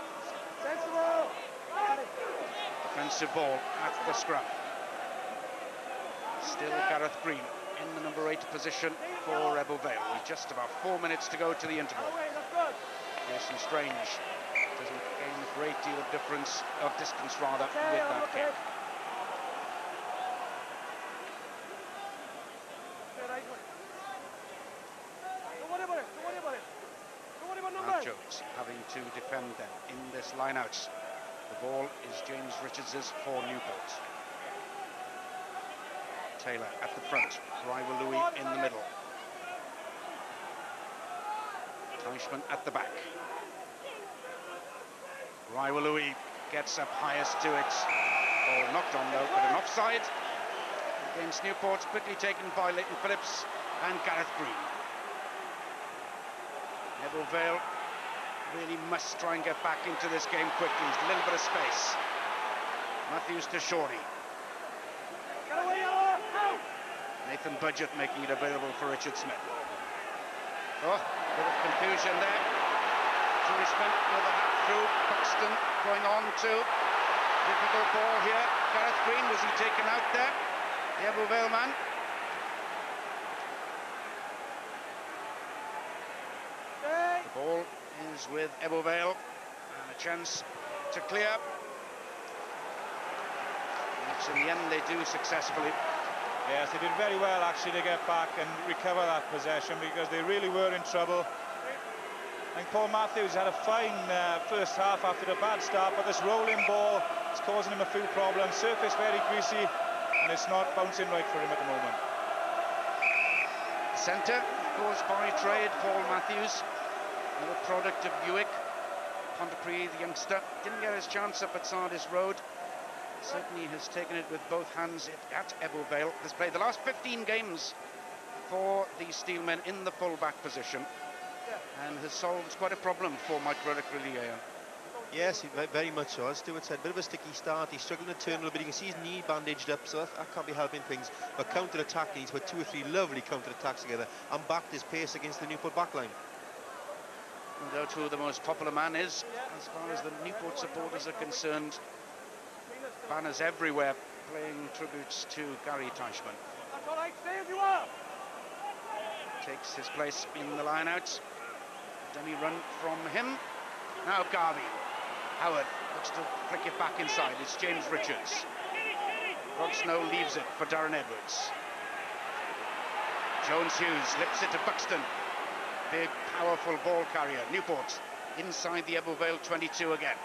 Defensive ball at the scrum. Still Gareth Green in the number 8 position for Ebbw Vale. With just about 4 minutes to go to the interval. Jason Strange doesn't gain a great deal of distance rather with that kick. Now Jones having to defend them in this line-out. The ball is James Richards's for Newport. Taylor at the front, Rawalui in the middle. Teichmann at the back. Rawalui gets up highest to it. Ball knocked on though, but an offside against Newport, quickly taken by Leighton Phillips and Gareth Green. Ebbw Vale really must try and get back into this game quickly. There's a little bit of space. Matthews to Shorey. Nathan Budget making it available for Richard Smith. Oh, bit of confusion there. Smith with a hat through. Buxton going on to. Difficult ball here. Gareth Green, was he taken out there? The Ebbw Vale man. is with Ebbw Vale, and a chance to clear, which in the end they do successfully. Yes, they did very well actually to get back and recover that possession, because they really were in trouble. I think Paul Matthews had a fine first half after a bad start, but this rolling ball is causing him a few problems. Surface very greasy, and it's not bouncing right for him at the moment. Centre, of course, by trade, Paul Matthews, another product of Buick. Pontypridd, the youngster, didn't get his chance up at Sardis Road. Certainly has taken it with both hands at Ebbw Vale. Has played the last 15 games for the Steelmen in the full-back position, and has solved quite a problem for Mike Ruddock-Rillier. Yes, very much so. As Stuart said, a bit of a sticky start. He's struggling to turn a little bit. You can see his knee bandaged up, so that can't be helping things. But counter-attacking, he's put 2 or 3 lovely counter-attacks together and backed his pace against the Newport backline. No doubt who the most popular man is, as far as the Newport supporters are concerned. Banners everywhere playing tributes to Gary Teichmann. That's all right, stay as you are. Takes his place in the line-out. Dummy run from him. Now Garvey. Howard looks to flick it back inside. It's James Richards. Rod Snow leaves it for Darren Edwards. Jones Hughes lips it to Buxton. Big, powerful ball carrier. Newport inside the Ebbw Vale 22 again.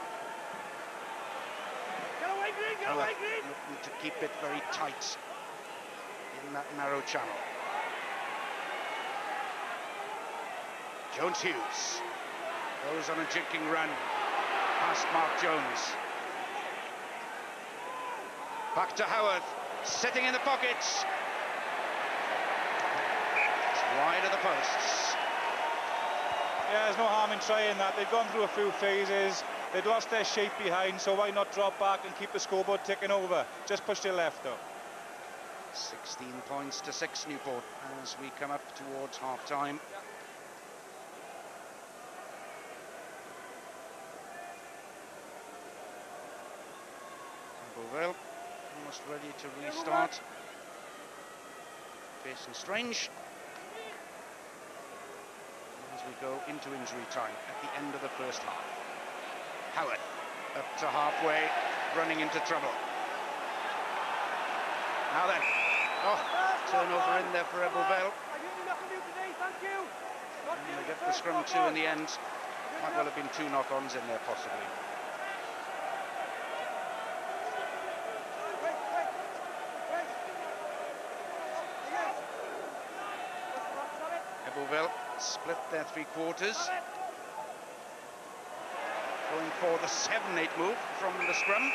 Howard looking to keep it very tight in that narrow channel. Jones Hughes goes on a jinking run past Mark Jones. Back to Howard, sitting in the pockets. It's wide of the posts. Yeah, there's no harm in trying that. They've gone through a few phases. They'd lost their shape behind, so why not drop back and keep the scoreboard ticking over? Just push to your left, though. 16 points to 6 Newport as we come up towards half-time. Ebbw Vale almost ready to restart. Jason Strange as we go into injury time at the end of the first half. Howard up to halfway, running into trouble. Now then, turnover in there for Ebbw Vale. And they get the scrum 2 in the end. Might well have been 2 knock-ons in there possibly. Ebbw Vale split their 3 quarters. Going for the 7-8 move from the scrum.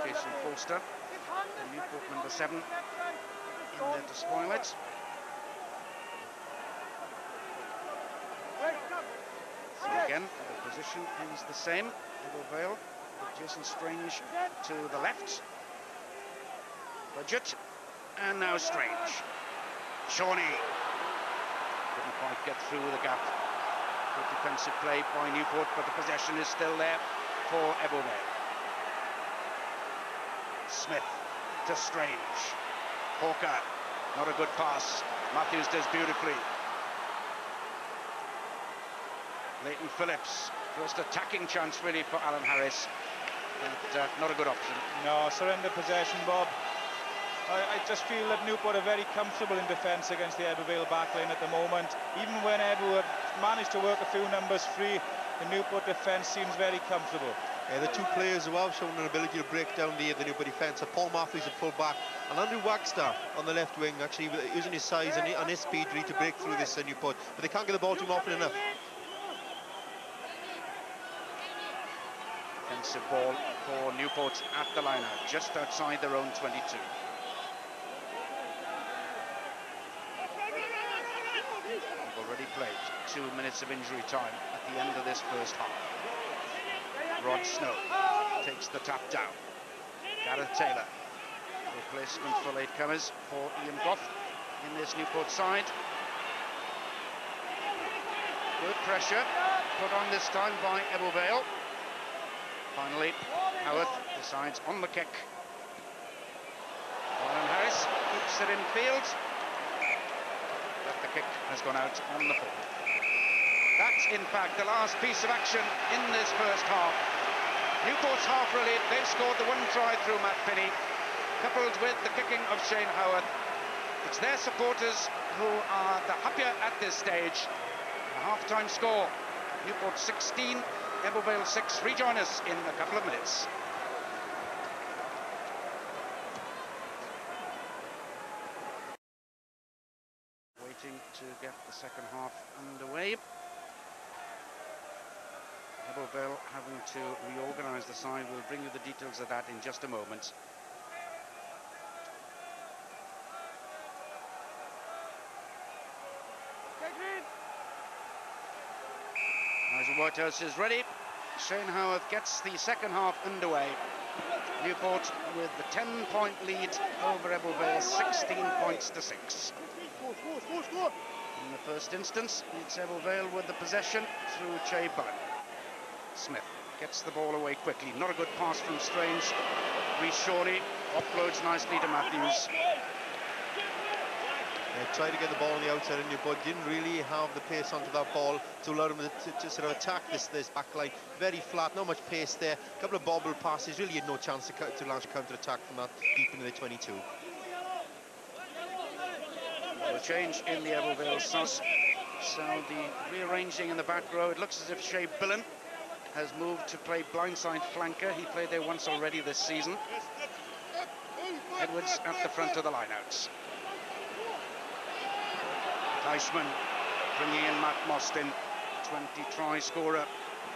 Jason Forster, the Newport number 7, in there to spoil it. So again, the position is the same. Ebbw Vale with Jason Strange to the left. Budget, and now Strange. Shawnee couldn't quite get through the gap. Good defensive play by Newport, but the possession is still there for Ebbw Vale. Smith to Strange. Hawker, not a good pass. Matthews does beautifully. Leighton Phillips, first attacking chance really for Alan Harris, but not a good option. No, surrender possession, Bob. I just feel that Newport are very comfortable in defence against the Ebbw Vale backline at the moment. Even when Ebbw have managed to work a few numbers free, the Newport defence seems very comfortable. Yeah, the 2 players who have shown an ability to break down the Newport defence are Paul Matthews at full back and Andrew Wagstaff on the left wing, actually using his size and his speed really to break through this Newport, but they can't get the ball to him often enough. Defensive ball for Newport at the line-out, just outside their own 22. They've already played 2 minutes of injury time at the end of this first half. Rod Snow takes the tap down. Gareth Taylor, replacement for latecomers for Ian Goff in this Newport side. Good pressure put on this time by Ebbw Vale. Finally, Howard decides on the kick. Alan Harris keeps it in field. But the kick has gone out on the full. That's, in fact, the last piece of action in this first half. Newport's half relief. They've scored the one try through Matt Finney, coupled with the kicking of Shane Howarth. It's their supporters who are the happier at this stage. A half-time score, Newport 16, Ebbw 6. Rejoin us in a couple of minutes. Waiting to get the second half underway. Vale having to reorganise the side. We'll bring you the details of that in just a moment. Nigel Whitehouse is ready. Shane Howarth gets the second half underway. Newport with the 10-point lead over Vale, 16 points to 6. In the first instance, it's Vale with the possession through Che Bullen. Smith gets the ball away quickly. Not a good pass from Strange. Rhys Shawley offloads nicely to Matthews. They tried to get the ball on the outside, and Newport didn't really have the pace onto that ball to allow them to sort of attack this back line. Very flat, not much pace there. A couple of bobble passes, really had no chance to launch a counter-attack from that deep into the 22. Well, a change in the Vale sauce. So the rearranging in the back row, it looks as if Shea Billen has moved to play blindside flanker. He played there once already this season. Edwards at the front of the lineouts. Teichmann bringing in Matt Mostyn, 20 try scorer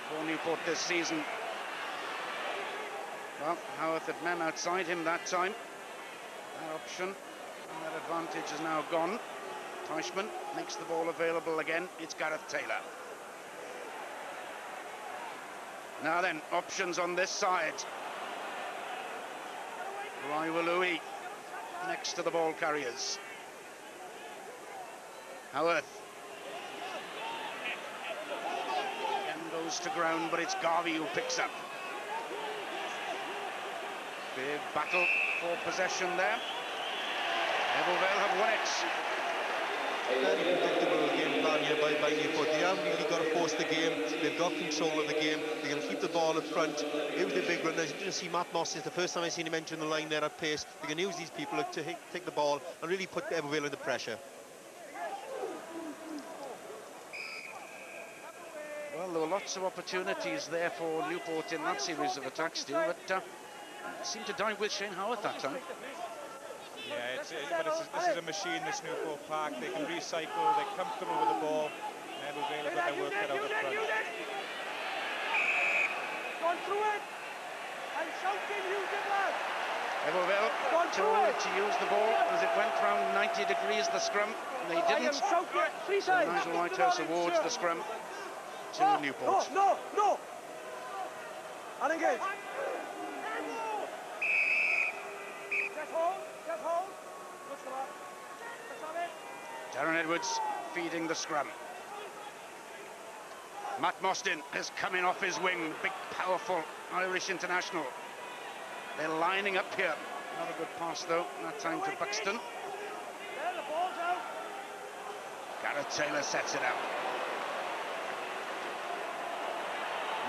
for Newport this season. Well, Howarth had men outside him that time. That option and that advantage is now gone. Teichmann makes the ball available again. It's Gareth Taylor. Now then, options on this side. Raiwalui next to the ball carriers. Howarth. And goes to ground, but it's Garvey who picks up. Big battle for possession there. Vale have won it. Very predictable game plan here by Newport. They haven't really got to force the game. They've got control of the game. They can keep the ball up front. It was the big runners. You didn't see Matt Moss. It's the first time I've seen him enter in the line there at pace. They can use these people to take the ball and really put Ebbw under pressure. Well, there were lots of opportunities there for Newport in that series of attacks still, but seemed to die with Shane Howarth that time. Yeah, this is a machine, this Newport Park. They can recycle, they're comfortable with the ball. And Vale have got their work cut out up front. Gone through it! And shouting, use it, lad! Vale told to use the ball as it went round 90 degrees, the scrum. They didn't. So Nigel Whitehouse awards the scrum to Newport. No! And engage. Darren Edwards feeding the scrum. Matt Mostyn has come in off his wing. Big, powerful Irish international. They're lining up here. Not a good pass, though. That time to Buxton. Gareth Taylor sets it up.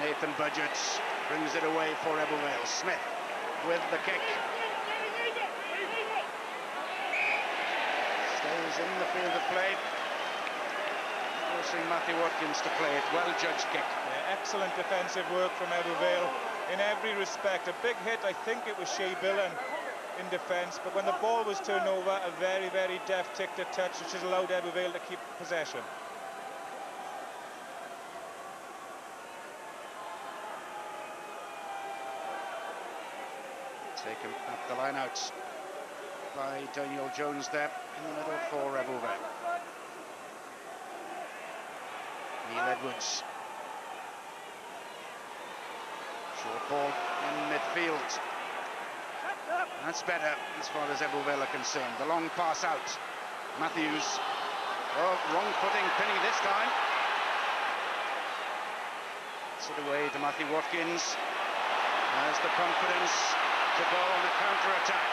Nathan Budgetts brings it away for Vale. Smith with the kick. Stays in the field of play. Forcing Matthew Watkins to play it. Well-judged kick. Yeah, excellent defensive work from Vale in every respect. A big hit, I think it was Shea Billen in defence, but when the ball was turned over, a very, very deft tick-to touch, which has allowed Vale to keep possession. Taken at the line-outs by Daniel Jones there in the middle for Vale. Neil Edwards. Short ball in midfield. That's better as far as Vale are concerned. The long pass out. Matthews. Oh, wrong footing, Penny this time. It's it away to Matthew Watkins. Has the confidence to go on a counter-attack.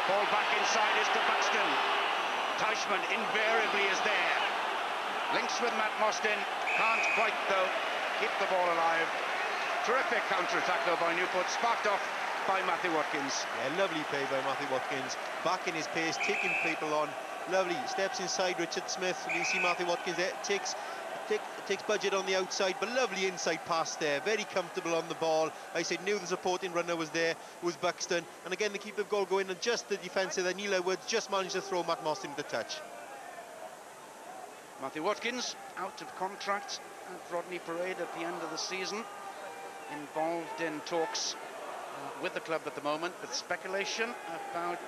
Ball back inside is to Buxton. Teichmann invariably is there. Links with Matt Mostyn. Can't quite, though, keep the ball alive. Terrific counter-attack, though, by Newport. Sparked off by Matthew Watkins. Yeah, lovely play by Matthew Watkins. Back in his pace, taking people on. Lovely. Steps inside Richard Smith. You see Matthew Watkins there. Takes budget on the outside, but lovely inside pass there. Very comfortable on the ball. I said, knew the supporting runner was there, was Buxton. And again, the keeper goal going, and just the defensive there, Neil Edwards just managed to throw Matt Mostyn into touch. Matthew Watkins out of contract at Rodney Parade at the end of the season. Involved in talks with the club at the moment, with speculation about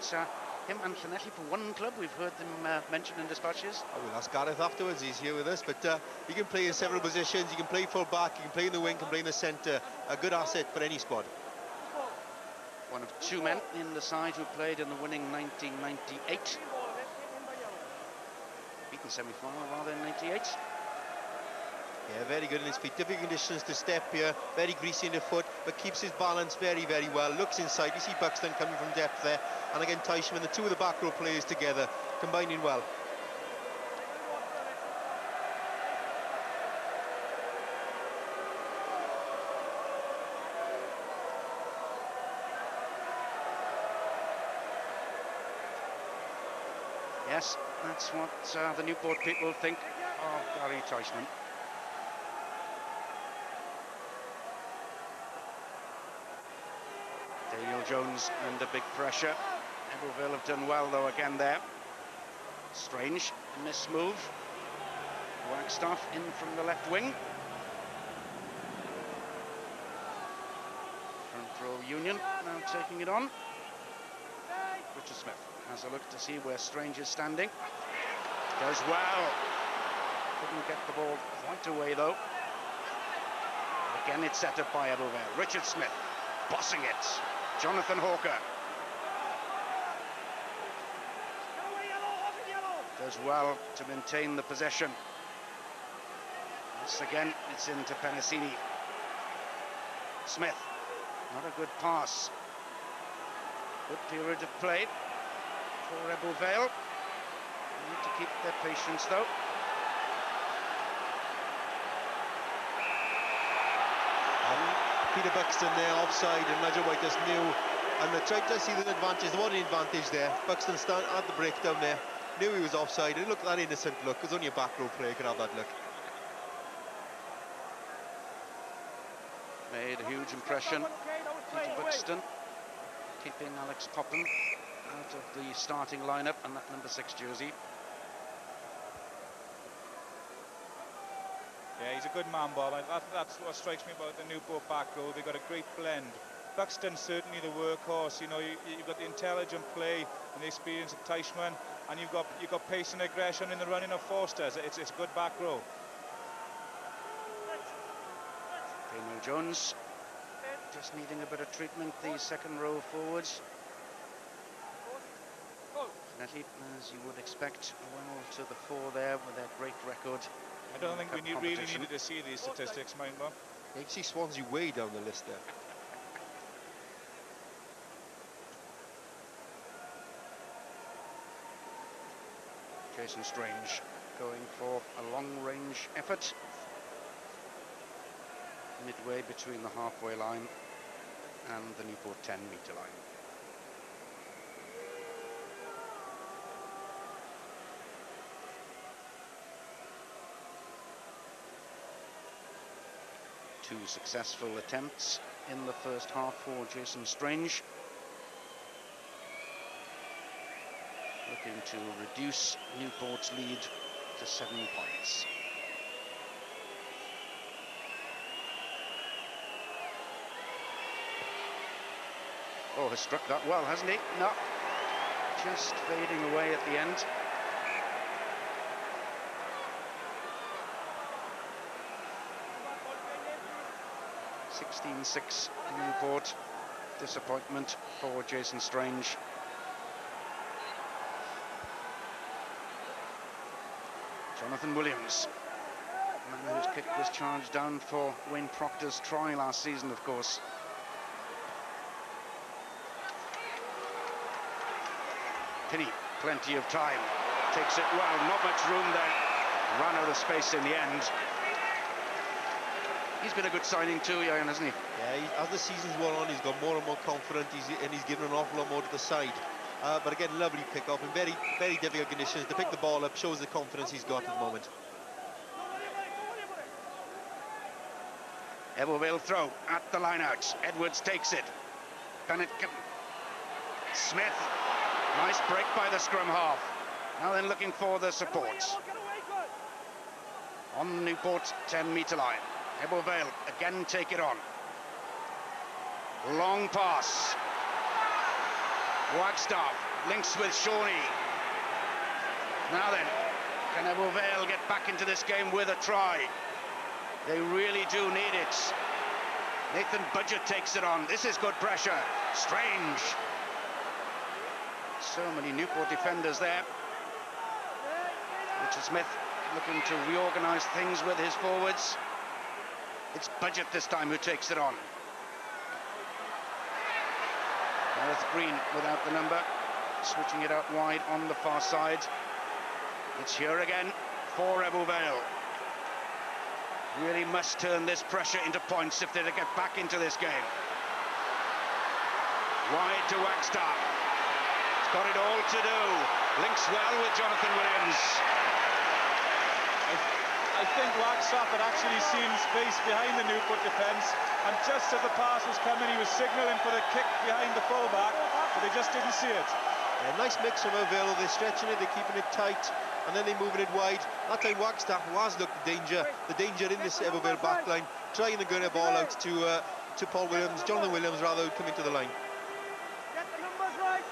him and Llanelli for one club. We've heard them mentioned in dispatches. I will ask Gareth afterwards, he's here with us, but he can play in several positions. He can play full back, he can play in the wing, can play in the centre. A good asset for any squad. One of two men in the side who played in the winning 1998. Beaten semi-final rather in 98. Yeah, very good in his feet. Difficult conditions to step here. Very greasy in the foot, but keeps his balance very, very well. Looks inside. You see Buxton coming from depth there. And again, Teichmann, the two of the back row players together, combining well. Yes, that's what the Newport people think of Gary Teichmann. Daniel Jones under big pressure. Ebbw have done well, though, again there. Strange miss move. Wagstaff in from the left wing. Front row Union now taking it on. Richard Smith has a look to see where Strange is standing. Does well. Couldn't get the ball quite away, though. Again, it's set up by Ebbw. Richard Smith bossing it. Jonathan Hawker does well to maintain the possession. Once again, it's into Penasini. Smith, not a good pass. Good period of play for Ebbw Vale. They need to keep their patience, though. Peter Buxton there offside, and Nigel White just knew, and they tried to see the advantage. There wasn't an advantage there. Buxton had the breakdown there, knew he was offside, and looked at that innocent look. It was only a back row player could have that look. Made a huge impression. Peter Buxton keeping Alex Popham out of the starting lineup and that number 6 jersey. Yeah, he's a good man, Bob. That's what strikes me about the Newport back row. They've got a great blend. Buxton's certainly the workhorse. You know, you've got the intelligent play and the experience of Teichmann, and you've got pace and aggression in the running of Forsters. It's a good back row. Daniel Jones just needing a bit of treatment. The second row forwards. Definitely, as you would expect, well to the fore there with their great record. I don't think we really needed to see these statistics, mind, Bob. You can see Swansea way down the list there. Jason Strange going for a long-range effort. Midway between the halfway line and the Newport 10-metre line. Two successful attempts in the first half for Jason Strange. Looking to reduce Newport's lead to 7 points. Oh, has struck that well, hasn't he? No. Just fading away at the end. (16-6) Newport. Disappointment for Jason Strange. Jonathan Williams, man whose kick was charged down for Wayne Proctor's try last season, of course. Pinney, plenty of time, takes it well, not much room there. Ran out of space in the end. He's been a good signing too, Ian, hasn't he? Yeah, as the season's worn on, he's got more and more confident, and he's given an awful lot more to the side. But again, lovely pick-up in very, very difficult conditions. To pick the ball up shows the confidence he's got at the moment. Ebbw will throw at the line-out. Edwards takes it. Bennett. Smith. Nice break by the scrum half. Now then looking for the supports. On the Newport 10-metre line. Ebbw Vale again take it on. Long pass. Wagstaff links with Shawnee. Now then, can Ebbw Vale get back into this game with a try? They really do need it. Nathan Budgett takes it on. This is good pressure. Strange. So many Newport defenders there. Richard Smith looking to reorganise things with his forwards. It's Budgett this time who takes it on. Gareth Green without the number, switching it out wide on the far side. It's here again for Ebbw Vale. Really must turn this pressure into points if they're to get back into this game. Wide to Wagstaff. He's got it all to do. Links well with Jonathan Williams. I think Wagstaff had actually seen space behind the Newport defence, and just as the pass was coming, he was signalling for the kick behind the fullback, but they just didn't see it. Yeah, nice mix from Vale. They're stretching it, they're keeping it tight, and then they're moving it wide. That time Wagstaff was looked the danger in this Ebbw Vale back line, trying to get a ball out to Paul Williams, Jonathan Williams rather, coming to the line. Get the numbers right.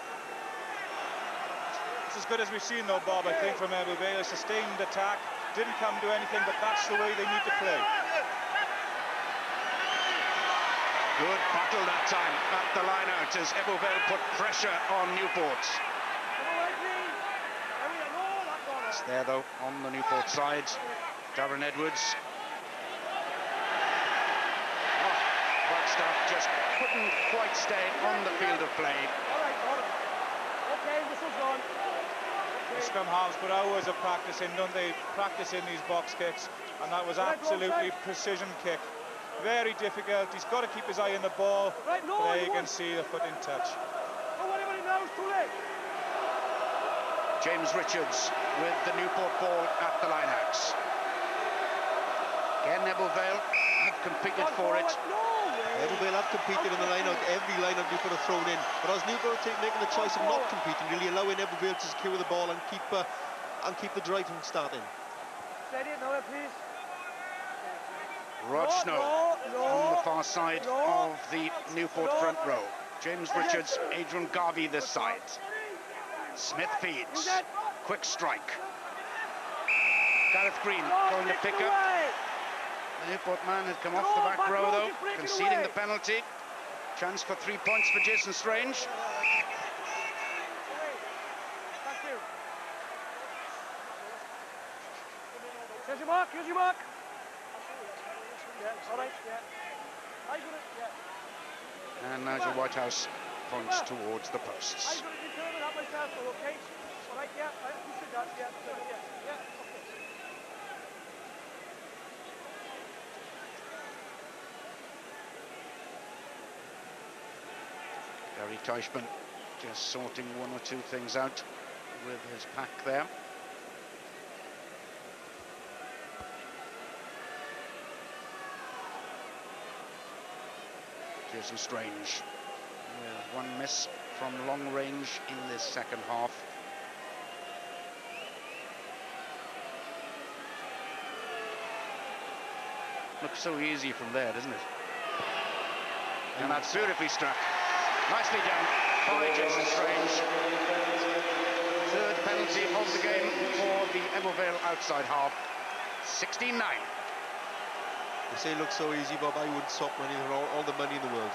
It's as good as we've seen though, Bob, I think, from Ebbw Vale. A sustained attack, didn't come to anything, but that's the way they need to play. Good battle that time at the line-out as Ebbw Vale put pressure on Newport. It's there though on the Newport side. Darren Edwards. Oh, Wagstaff just couldn't quite stay on the field of play. Okay, whistle's gone. The scrum halves put hours of practice in, don't they? Practicing these box kicks, and that was absolutely precision kick. Very difficult. He's got to keep his eye on the ball. Right, no, there you can see the foot in touch. Don't worry about it now, it's too late. James Richards with the Newport ball at the lineouts. Again, Ebbw Vale have competed for it. Ebbw Vale have competed in the line-out. Every line-out Newport have thrown in. But as Newport making the choice of not competing, really allowing Ebbw Vale to secure the ball and keep the drive from starting. Steady it now, please. Rod Snow on the far side of the Newport front row. James Richards, Adrian Garvey this side. Smith feeds. Quick strike. Gareth Green going to pick up. The Newport man had come off the back row though, conceding the penalty. Chance for 3 points for Jason Strange. Here's your mark, here's your mark. Yeah, all right, yeah. I got it, yeah. And Nigel Whitehouse points towards the posts. I got it determined that myself, okay? All right, yeah, I appreciate that, yeah, okay. Gary Teichmann just sorting one or two things out with his pack there. Jason Strange with one miss from long range in this second half. Looks so easy from there, doesn't it? And that's beautifully struck. Nicely done by Jason Strange. Third penalty of the game for the Ebbw Vale outside half. 16-9. They say it looks so easy, Bob. I wouldn't swap money for all the money in the world.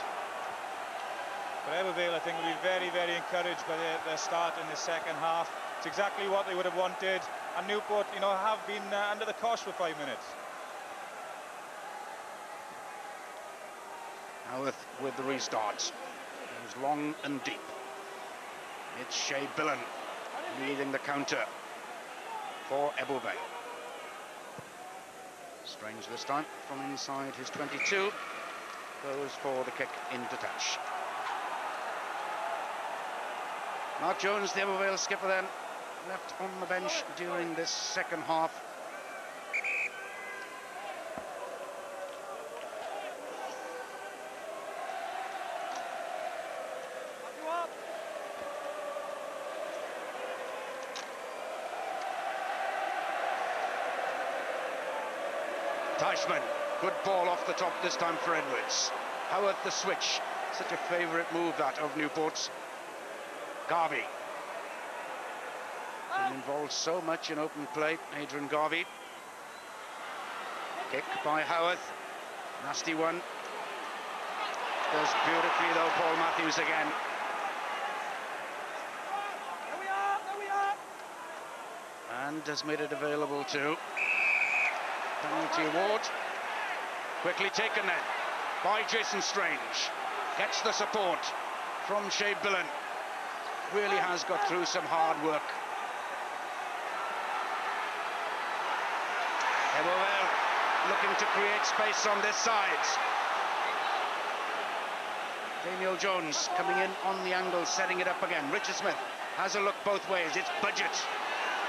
But Ebbw Vale, I think, will be very, very encouraged by their start in the second half. It's exactly what they would have wanted. And Newport, you know, have been under the cosh for 5 minutes. Howarth with the restart. It was long and deep. It's Shea Billen leading the counter for Ebbw Vale. Strange this time from inside his 22. Goes for the kick into touch. Mark Jones, the Ebbw Vale skipper, then left on the bench during this second half. Teichmann, good ball off the top this time for Edwards. Howarth the switch, such a favourite move that of Newport's. Garvey. Been involved so much in open play, Adrian Garvey. Kick by Howarth, nasty one. Does beautifully though, Paul Matthews again. There we are. And has made it available to penalty award. Quickly taken then by Jason Strange. Gets the support from Shea Billen. Really has got through some hard work. Ebbw Vale looking to create space on this side. Daniel Jones coming in on the angle, setting it up again. Richard Smith has a look both ways. It's Budget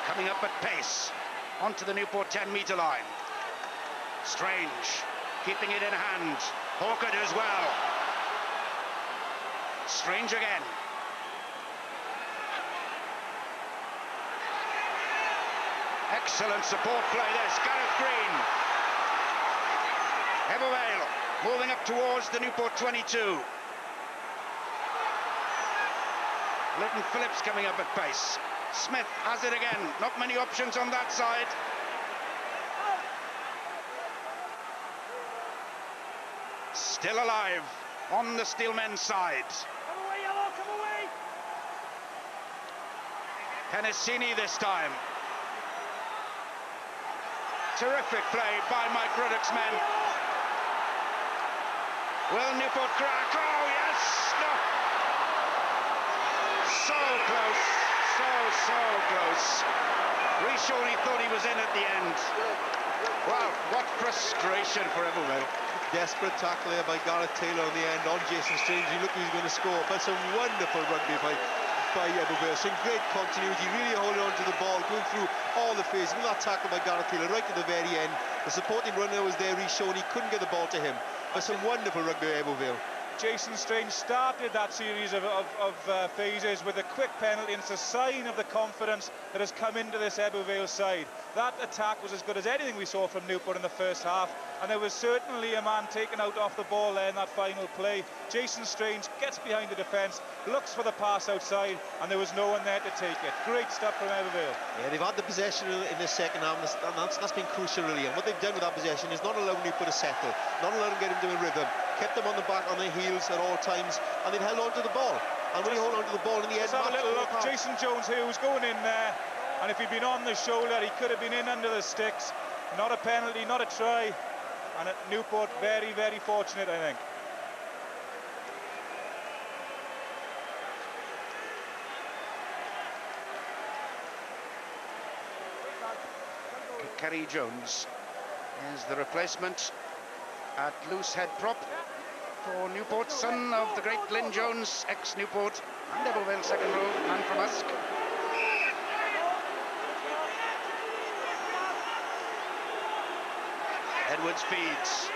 coming up at pace onto the Newport 10-metre line. Strange keeping it in hand. Hawker does well. Strange again. Excellent support play this. Gareth Green. Ebbw Vale moving up towards the Newport 22. Litton Phillips coming up at pace. Smith has it again. Not many options on that side. Still alive on the Steelmen's side. Come away, Yellow, come away. Pennicini this time. Terrific play by Mike Ruddock's men. Will Newport crack? Oh, yes! No! So close. So close. Rishoni thought he was in at the end. Wow, what frustration for Ebbw Vale. Desperate tackle there by Gareth Taylor on the end on Jason Strange. You look who's going to score. But some wonderful rugby by Ebbw Vale. Some great continuity, really holding on to the ball, going through all the phases. With that tackle by Gareth Taylor right at the very end. The supporting runner was there, Rishoni couldn't get the ball to him. But some wonderful rugby by Ebbw Vale. Jason Strange started that series of phases with a quick penalty, and it's a sign of the confidence that has come into this Ebbw Vale side. That attack was as good as anything we saw from Newport in the first half, and there was certainly a man taken out off the ball there in that final play. Jason Strange gets behind the defence, looks for the pass outside, and there was no one there to take it. Great stuff from Ebbw Vale. Yeah, they've had the possession in the second half, and that's been crucial really. And what they've done with that possession is not allowing Newport to settle, not allowing them to get into a rhythm, kept them on the back, on their heels at all times, and they've held on to the ball. And when you hold on to the ball in the end, have a little look. Jason Jones here was going in there, and if he'd been on the shoulder, he could have been in under the sticks. Not a penalty, not a try, and at Newport, very, very fortunate, I think. Kerry Jones is the replacement at loose head prop for Newport, son of the great Lynn Jones, ex-Newport and Ebbw Vale second row man from Usk. Edwards feeds.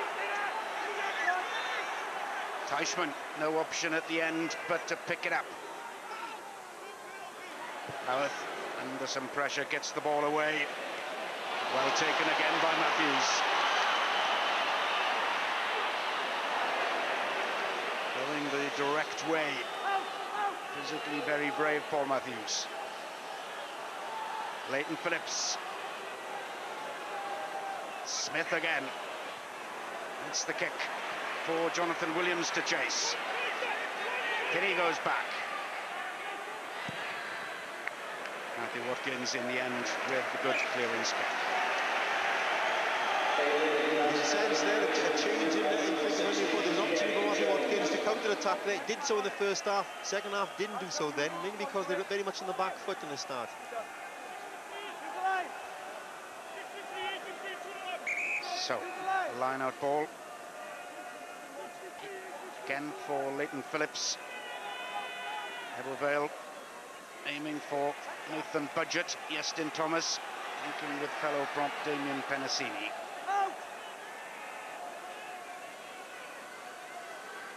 Teichmann, no option at the end but to pick it up. Howarth, under some pressure, gets the ball away. Well taken again by Matthews. Going the direct way. Physically very brave, Paul Matthews. Leighton Phillips. Smith again. That's the kick for Jonathan Williams to chase. Kinney goes back. Matthew Watkins in the end with the good clearance kick. In a sense there, a change in front of Newport. There was an opportunity for Matthew Watkins to counter-attack. They did so in the first half. Second half didn't do so then, maybe because they were very much on the back foot in the start. So, line-out ball. Again for Leighton Phillips. Vale aiming for Nathan Budgett. Iestyn Thomas linking with fellow prop Damien Penasini.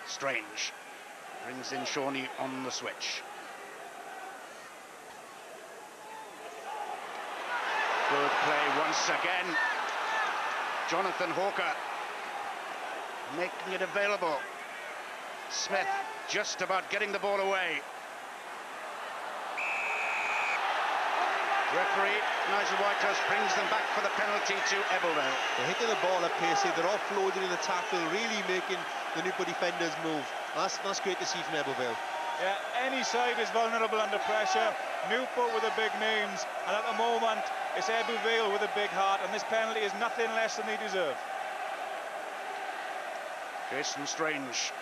Strange brings in Shawnee on the switch. Good play once again. Jonathan Hawker making it available. Smith just about getting the ball away. Referee Nigel Whitehurst brings them back for the penalty to Ebbw. They're hitting the ball up pace, they're offloading in the tackle, really making the Newport defenders move. That's great to see from Ebbw. Yeah, any side is vulnerable under pressure. Newport with the big names, and at the moment it's Ebbw with a big heart, and this penalty is nothing less than they deserve. Jason Strange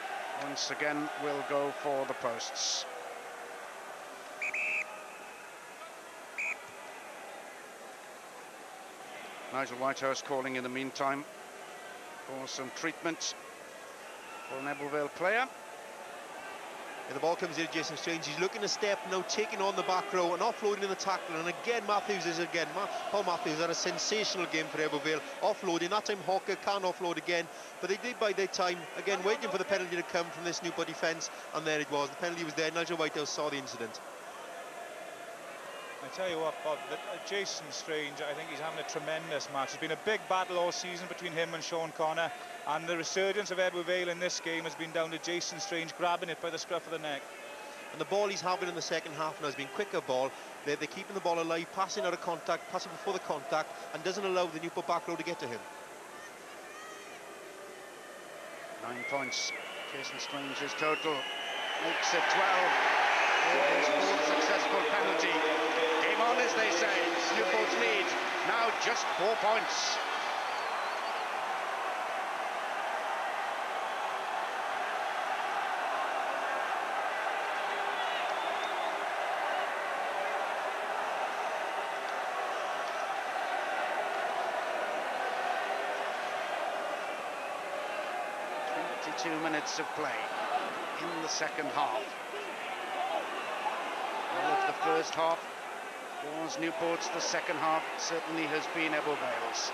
once again will go for the posts. Nigel Whitehurst calling in the meantime for some treatment for an Ebbw player. And the ball comes in, Jason Strange. He's looking to step now, taking on the back row and offloading in the tackle. And again, Paul Matthews had a sensational game for Ebbw. Offloading, that time Hawker can't offload again. But they did by their time, again, waiting for the penalty to come from this Newport defence. And there it was. The penalty was there. Nigel Whitehurst saw the incident. I tell you what, Bob, Jason Strange, I think he's having a tremendous match. It's been a big battle all season between him and Sean Connor, and the resurgence of Ebbw in this game has been down to Jason Strange grabbing it by the scruff of the neck. And the ball he's having in the second half now has been quicker ball. They're keeping the ball alive, passing out of contact, passing before the contact, and doesn't allow the Newport back row to get to him. 9 points. Jason Strange's total makes it 12. His fourth successful penalty. Game on, as they say. Newport's lead now just 4 points. Minutes of play in the second half. All of the first half was Newport's. The second half certainly has been Ebbw's.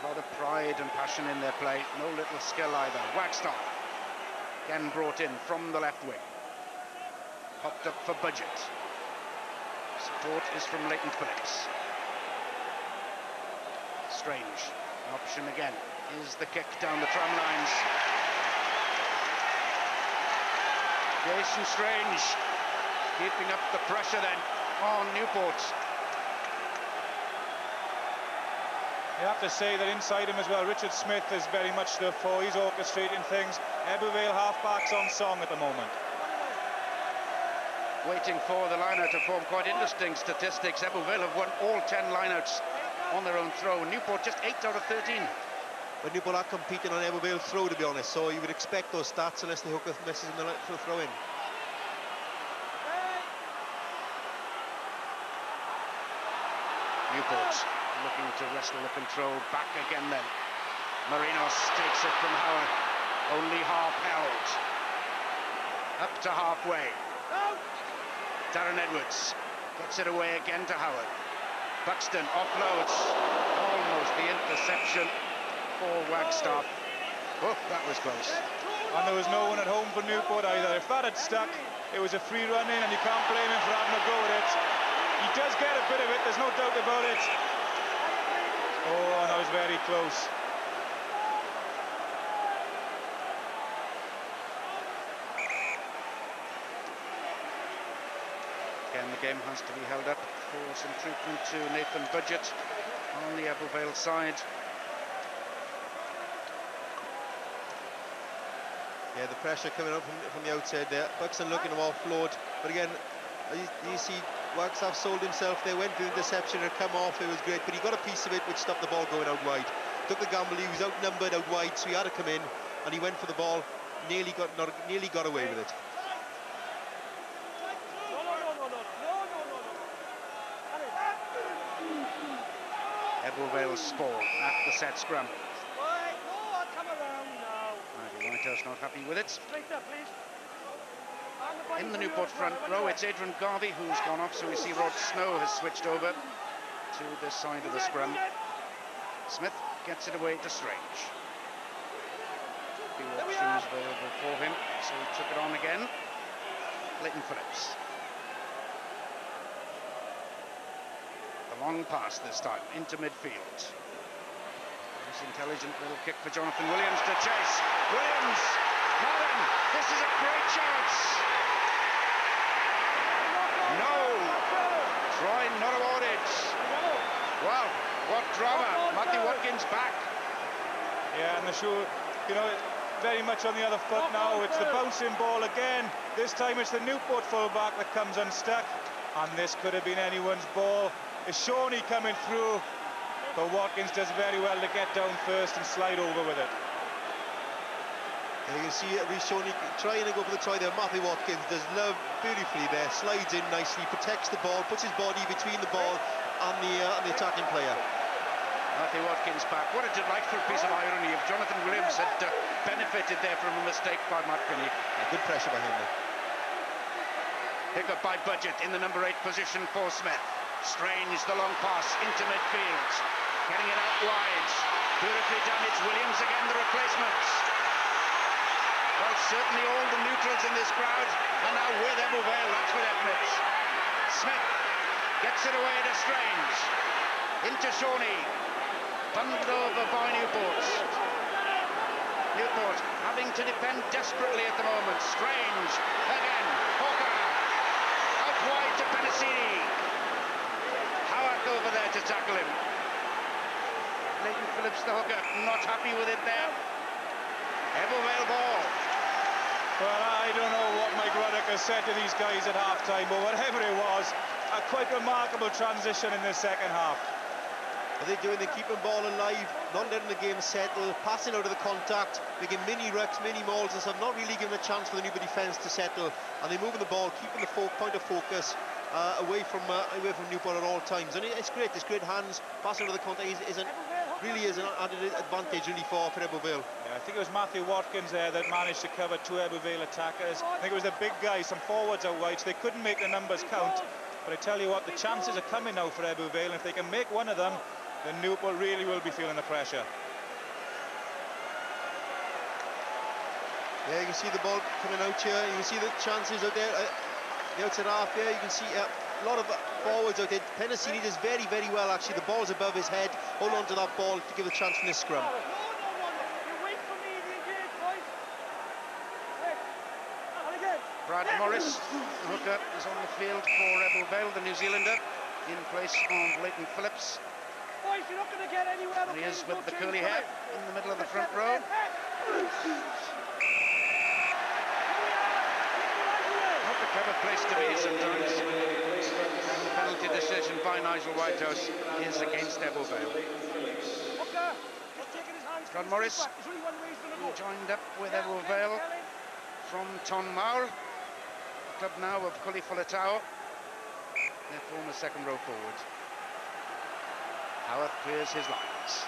A lot of pride and passion in their play. No little skill either. Wagstaff again brought in from the left wing. Popped up for Budgett. Support is from Leighton Phillips. Strange. An option again is the kick down the tram lines. Jason Strange keeping up the pressure then on Newport. You have to say that inside him as well, Richard Smith is very much the fore. He's orchestrating things. Ebbw half-backs on song at the moment. Waiting for the line-out to form. Quite interesting statistics. Ebbw have won all 10 line-outs on their own throw. Newport just 8 out of 13. But Newport are competing on Ebbw's throw, to be honest, so you would expect those stats unless the hooker misses in the throw in. Newport looking to wrestle the control back again then. Marinos takes it from Howard, only half held. Up to halfway. Darren Edwards gets it away again to Howard. Buxton offloads, almost the interception for Wagstaff. Oh, that was close. And there was no one at home for Newport either. If that had stuck, it was a free run in, and you can't blame him for having a go at it. He does get a bit of it, there's no doubt about it. Oh, and that was very close. Again, the game has to be held up for some treatment to Nathan Budgett on the Ebbw side. Yeah, the pressure coming up from the outside there. Buxton looking to offload, but again, you see Wagstaff sold himself. They went for the interception, it come off, it was great, but he got a piece of it which stopped the ball going out wide. Took the gamble, he was outnumbered out wide, so he had to come in, and he went for the ball, nearly got away with it. Ebbw Vale's spoil at the set scrum. Come around now. Nigel Whitehouse not happy with it. Straighter, please. In the Newport front row, it's Adrian Garvey who's gone off, so we see Rod Snow has switched over to this side of the scrum. Smith gets it away to Strange. Few options available for him, so he took it on again. Leighton Phillips. The long pass this time into midfield. Nice intelligent little kick for Jonathan Williams to chase. Williams! Martin, this is a great chance! No! Try not awarded. Wow, what drama. Matthew Watkins back. Yeah, and the show, you know, very much on the other foot now. It's the bouncing ball again. This time it's the Newport fullback that comes unstuck. And this could have been anyone's ball. It's Shawnee coming through. But Watkins does very well to get down first and slide over with it. And you can see Shawnee trying to go for the try there. Matthew Watkins does love beautifully there, slides in nicely, protects the ball, puts his body between the ball and the attacking player. Matthew Watkins back. What a delightful piece of irony if Jonathan Williams had benefited there from a mistake by Matt Finney. Good pressure behind him. Pick up by Budget in the number 8 position for Smith. Strange, the long pass into midfield. Getting it out wide. Beautifully done. It's Williams again, the replacement. Well, certainly all the neutrals in this crowd are now with Ebbw Vale, that's for definite. Smith gets it away to Strange. Into Shawnee. Bundled over by Newport. Newport having to defend desperately at the moment. Strange again. Hawker. Out wide to Penasini. Howarth over there to tackle him. Leighton Phillips, the hooker, not happy with it there. Ebbw Vale ball. Well, I don't know what Mike Ruddock has said to these guys at half-time, but whatever it was, a quite remarkable transition in the second half. What they're doing, they're keeping ball alive, not letting the game settle, passing out of the contact, making mini rucks, mini mauls and stuff, not really giving a chance for the Newport defence to settle. And they're moving the ball, keeping the point of focus away from Newport at all times. And it's great, hands, passing out of the contact really is an added advantage really for Ebbw Vale. Yeah, I think it was Matthew Watkins there that managed to cover 2 Ebbw Vale attackers. I think it was the big guys, some forwards out wide, so they couldn't make the numbers count. But I tell you what, the chances are coming now for Ebbw Vale, and if they can make one of them, then Newport really will be feeling the pressure. Yeah, you can see the ball coming out here. You can see the chances out there. The outside half there, you can see a lot of forwards out there. Penasini does very, very well, actually. The ball's above his head. Hold on to that ball to give a chance in this scrum. Brad Morris, the hooker, is on the field for Ebbw Vale, the New Zealander, in place of Leighton Phillips. Boys, you're not going to get anywhere. And he is with the curly hair in the middle of the front row. Not a clever place to be sometimes. And the penalty decision by Nigel Whitehouse is against Ebbw Vale. Brad Morris joined up with Ebbw Vale from Tonmawr, the club now of Cully Fuller-Tower, their former second row forward. Howarth clears his lines.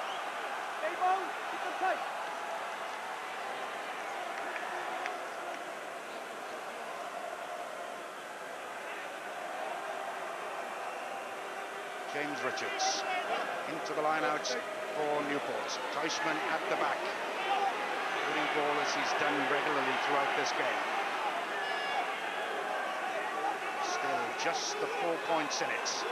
James Richards into the line out for Newport. Teichmann at the back, winning ball as he's done regularly throughout this game. Still just the 4 points in it.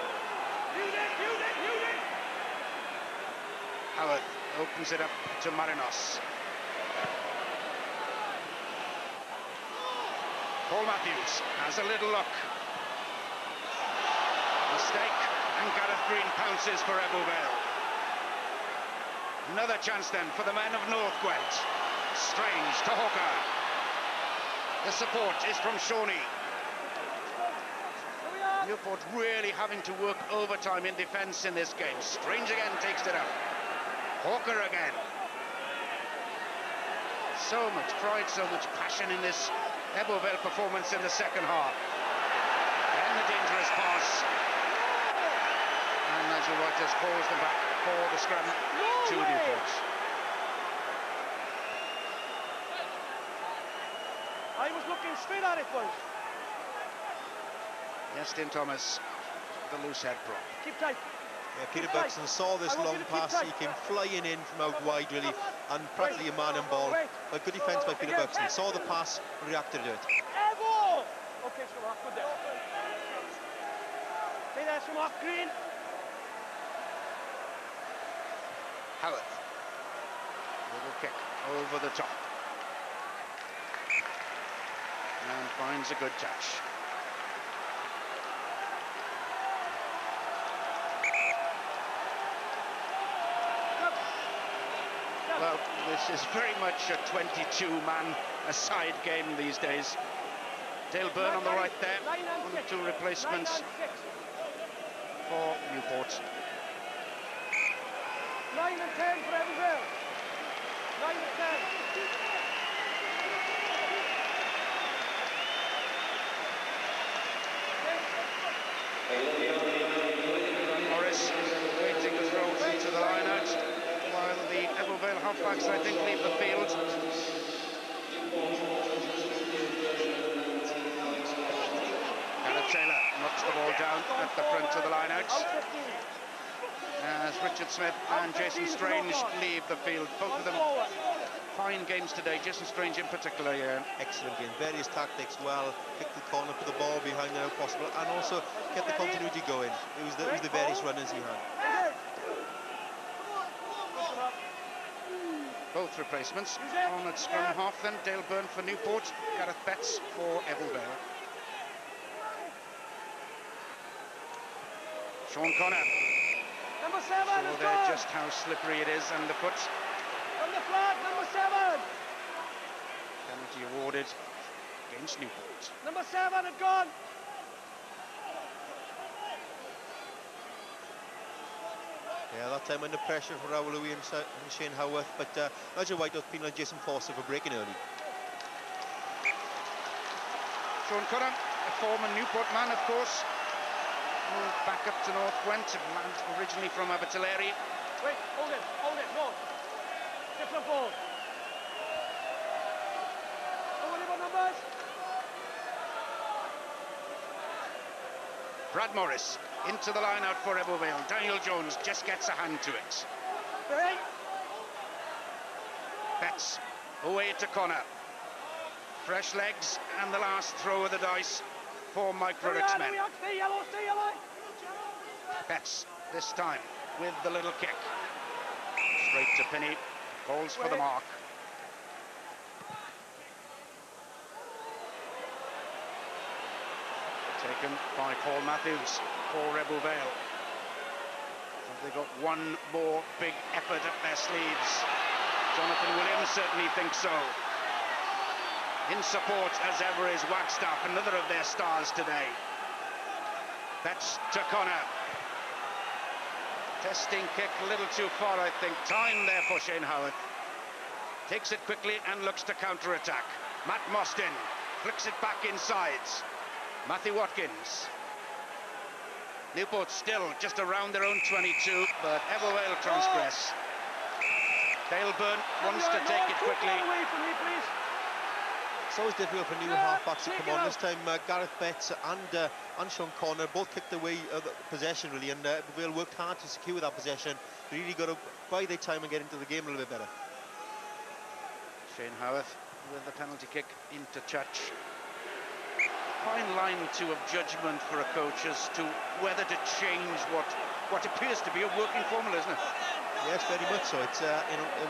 Howarth opens it up to Marinos. Paul Matthews has a little look. Mistake, and Gareth Green pounces for Ebbw Vale. Another chance then for the men of North Gwent. Strange to Hawker. The support is from Shawnee. Newport really having to work overtime in defence in this game. Strange again takes it up. Hawker again. So much pride, so much passion in this Ebbw Vale performance in the second half. And the dangerous pass. And Nigel Whitehouse calls them back for the scrum to Newport. I was looking straight at it once. Justin Thomas, the loose head prop. Keep tight. Yeah, Peter Buxton saw this long pass. He came flying in from out wide, really, and practically a man and ball. But good defence by Peter Buxton. Saw the pass, reacted to it. Ebbw! Okay, so off, good there. Hey, there's some off green. Howarth. Little kick over the top. And finds a good touch. Well, this is very much a 22-man aside game these days. Dale Byrne on the right there, 1 or 2 replacements for Newport. 9 and 10 for Ebbw. 9 and 10. Morris waiting to throw into the line out, while the Vale halfbacks, I think, leave the field. Taylor knocks the ball down at the front of the line-outs, as Richard Smith and Jason Strange leave the field. Both of them fine games today. Jason Strange in particular, yeah. Excellent game. Various tactics, well, kick the corner, put the ball behind there if possible, and also kept the continuity going. It was the various runners he had. Both replacements on at scrum half then. Dale Byrne for Newport, Gareth Betts for Vale. Sean Connor. Number 7 so is there gone. just how slippery it is underfoot. From the flag, number 7. Penalty awarded against Newport. Number 7 had gone. Yeah, that time under pressure for Raoul Louis and Shane Howarth, but Nigel Whitehouse penalised Jason Forster for breaking early. Sean Connor, a former Newport man, of course. Moved back up to North Gwent, originally from Abertillery. Wait, hold it, no. Different ball. How many more numbers? Brad Morris into the line out for Vale. Daniel Jones just gets a hand to it. Right. Betts away to Connor. Fresh legs and the last throw of the dice for Mike Ruddock's men. Stay yellow, stay yellow. Betts this time with the little kick. Straight to Penny. Calls for the mark. Taken by Paul Matthews for Vale. Have they got one more big effort up their sleeves? Jonathan Williams certainly thinks so. In support, as ever, is Wagstaff, another of their stars today. Betts to Connor. Testing kick a little too far, I think. Time there for Shane Howarth. Takes it quickly and looks to counter-attack. Matt Mostyn flicks it back inside. Matthew Watkins. Newport still just around their own 22, but Vale transgress. Dale Byrne wants to take it quickly. It's always difficult for new halfbacks to come on. This time Gareth Betts and Sean Connor both kicked away the possession, really, and Vale worked hard to secure that possession. They really got to buy their time and get into the game a little bit better. Shane Howarth with the penalty kick into touch. Fine line too of judgment for a coach as to whether to change what appears to be a working formula, isn't it? Yes, very much so. It's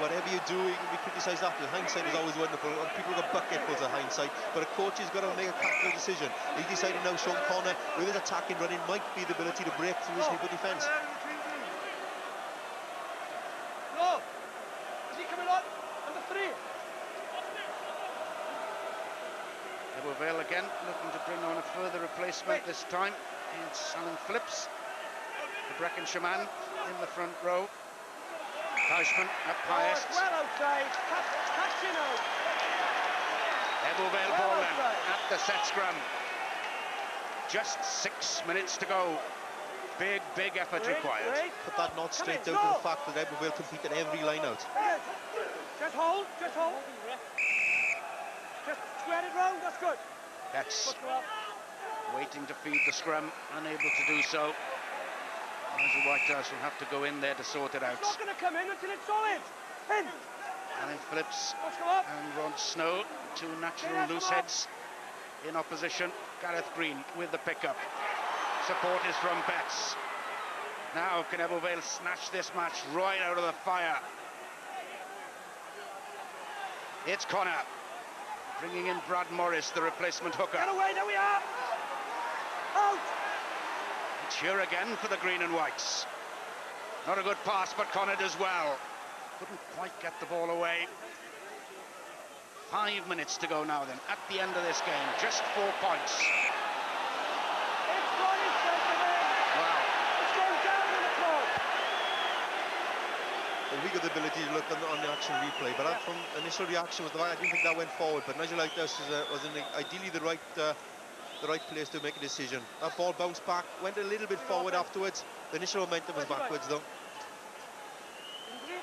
whatever you do, you can be criticised after. Hindsight is always wonderful. People got bucketfuls of hindsight, but a coach has got to make a tactical decision. He decided now Sean Connor, with his attacking running, might be the ability to break through his Newport defence. No, is he coming on? Number 3. Vale again looking to bring on a further replacement this time. It's Alan Phillips, the Breckenshire man in the front row. Huishman up highest. Well outside, catching out. Vale ball then at the set scrum. Just 6 minutes to go. Big effort required. Put that not straight down to the fact that Ebbw will compete at every line out. Just hold. Just square it round, that's good. That's waiting to feed the scrum, unable to do so. Nigel Whitehouse will have to go in there to sort it out. It's not going to come in until it's solid. In. Alan Phillips and Rod Snow, two natural loose heads in opposition. Gareth Green with the pickup. Support is from Betts. Now can Ebbw Vale snatch this match right out of the fire? It's Connor bringing in Brad Morris, the replacement hooker. Get away, there we are. Out. It's here again for the green and whites. Not a good pass, but Connor does well. Couldn't quite get the ball away. 5 minutes to go now then, at the end of this game. Just 4 points. It's going Wow. It's going down in the floor. Well, we got the ability to look on the action replay, but from initial reaction was the fact I didn't think that went forward. But Nigel Whitehouse was ideally the right place to make a decision. That ball bounced back, went a little bit forward afterwards. The initial momentum was backwards though.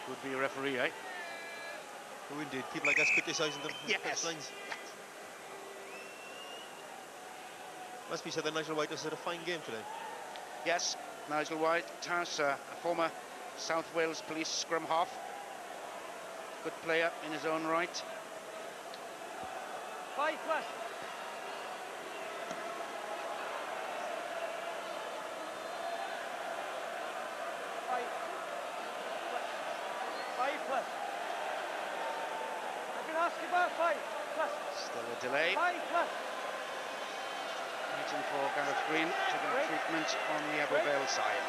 Would be a referee, eh? Oh, indeed. People like us criticising them. Yes. Lines. Must be said that Nigel Whitehouse had a fine game today. Yes, Nigel Whitehouse, a former South Wales Police scrum half. Good player in his own right. 5 plus. About 5 plus. Still a delay. 5 plus. Waiting for Gareth Green to get treatment on the Ebbw Vale side.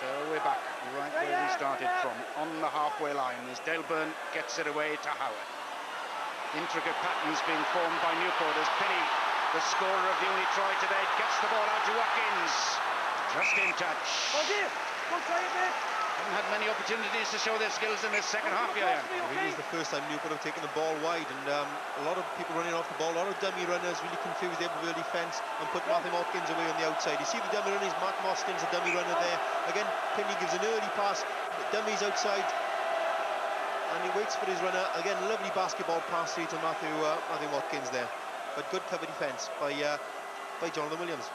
So we're back right where we started from, on the halfway line as Dale Byrne gets it away to Howard. Intricate patterns being formed by Newport as Penny, the scorer of the only try today, gets the ball out to Watkins. Just in touch. Don't try it, mate. Haven't had many opportunities to show their skills in this second half, yeah. I think it's the first time Newport have taken the ball wide, and a lot of people running off the ball, a lot of dummy runners really confused the Ebbw Vale defence and put Matthew Watkins away on the outside. You see the dummy runners, Mark Mostyn's a dummy runner there. Again, Pinney gives an early pass, dummy's outside, and he waits for his runner. Again, lovely basketball pass through to Matthew Watkins there. But good cover defence by Jonathan Williams.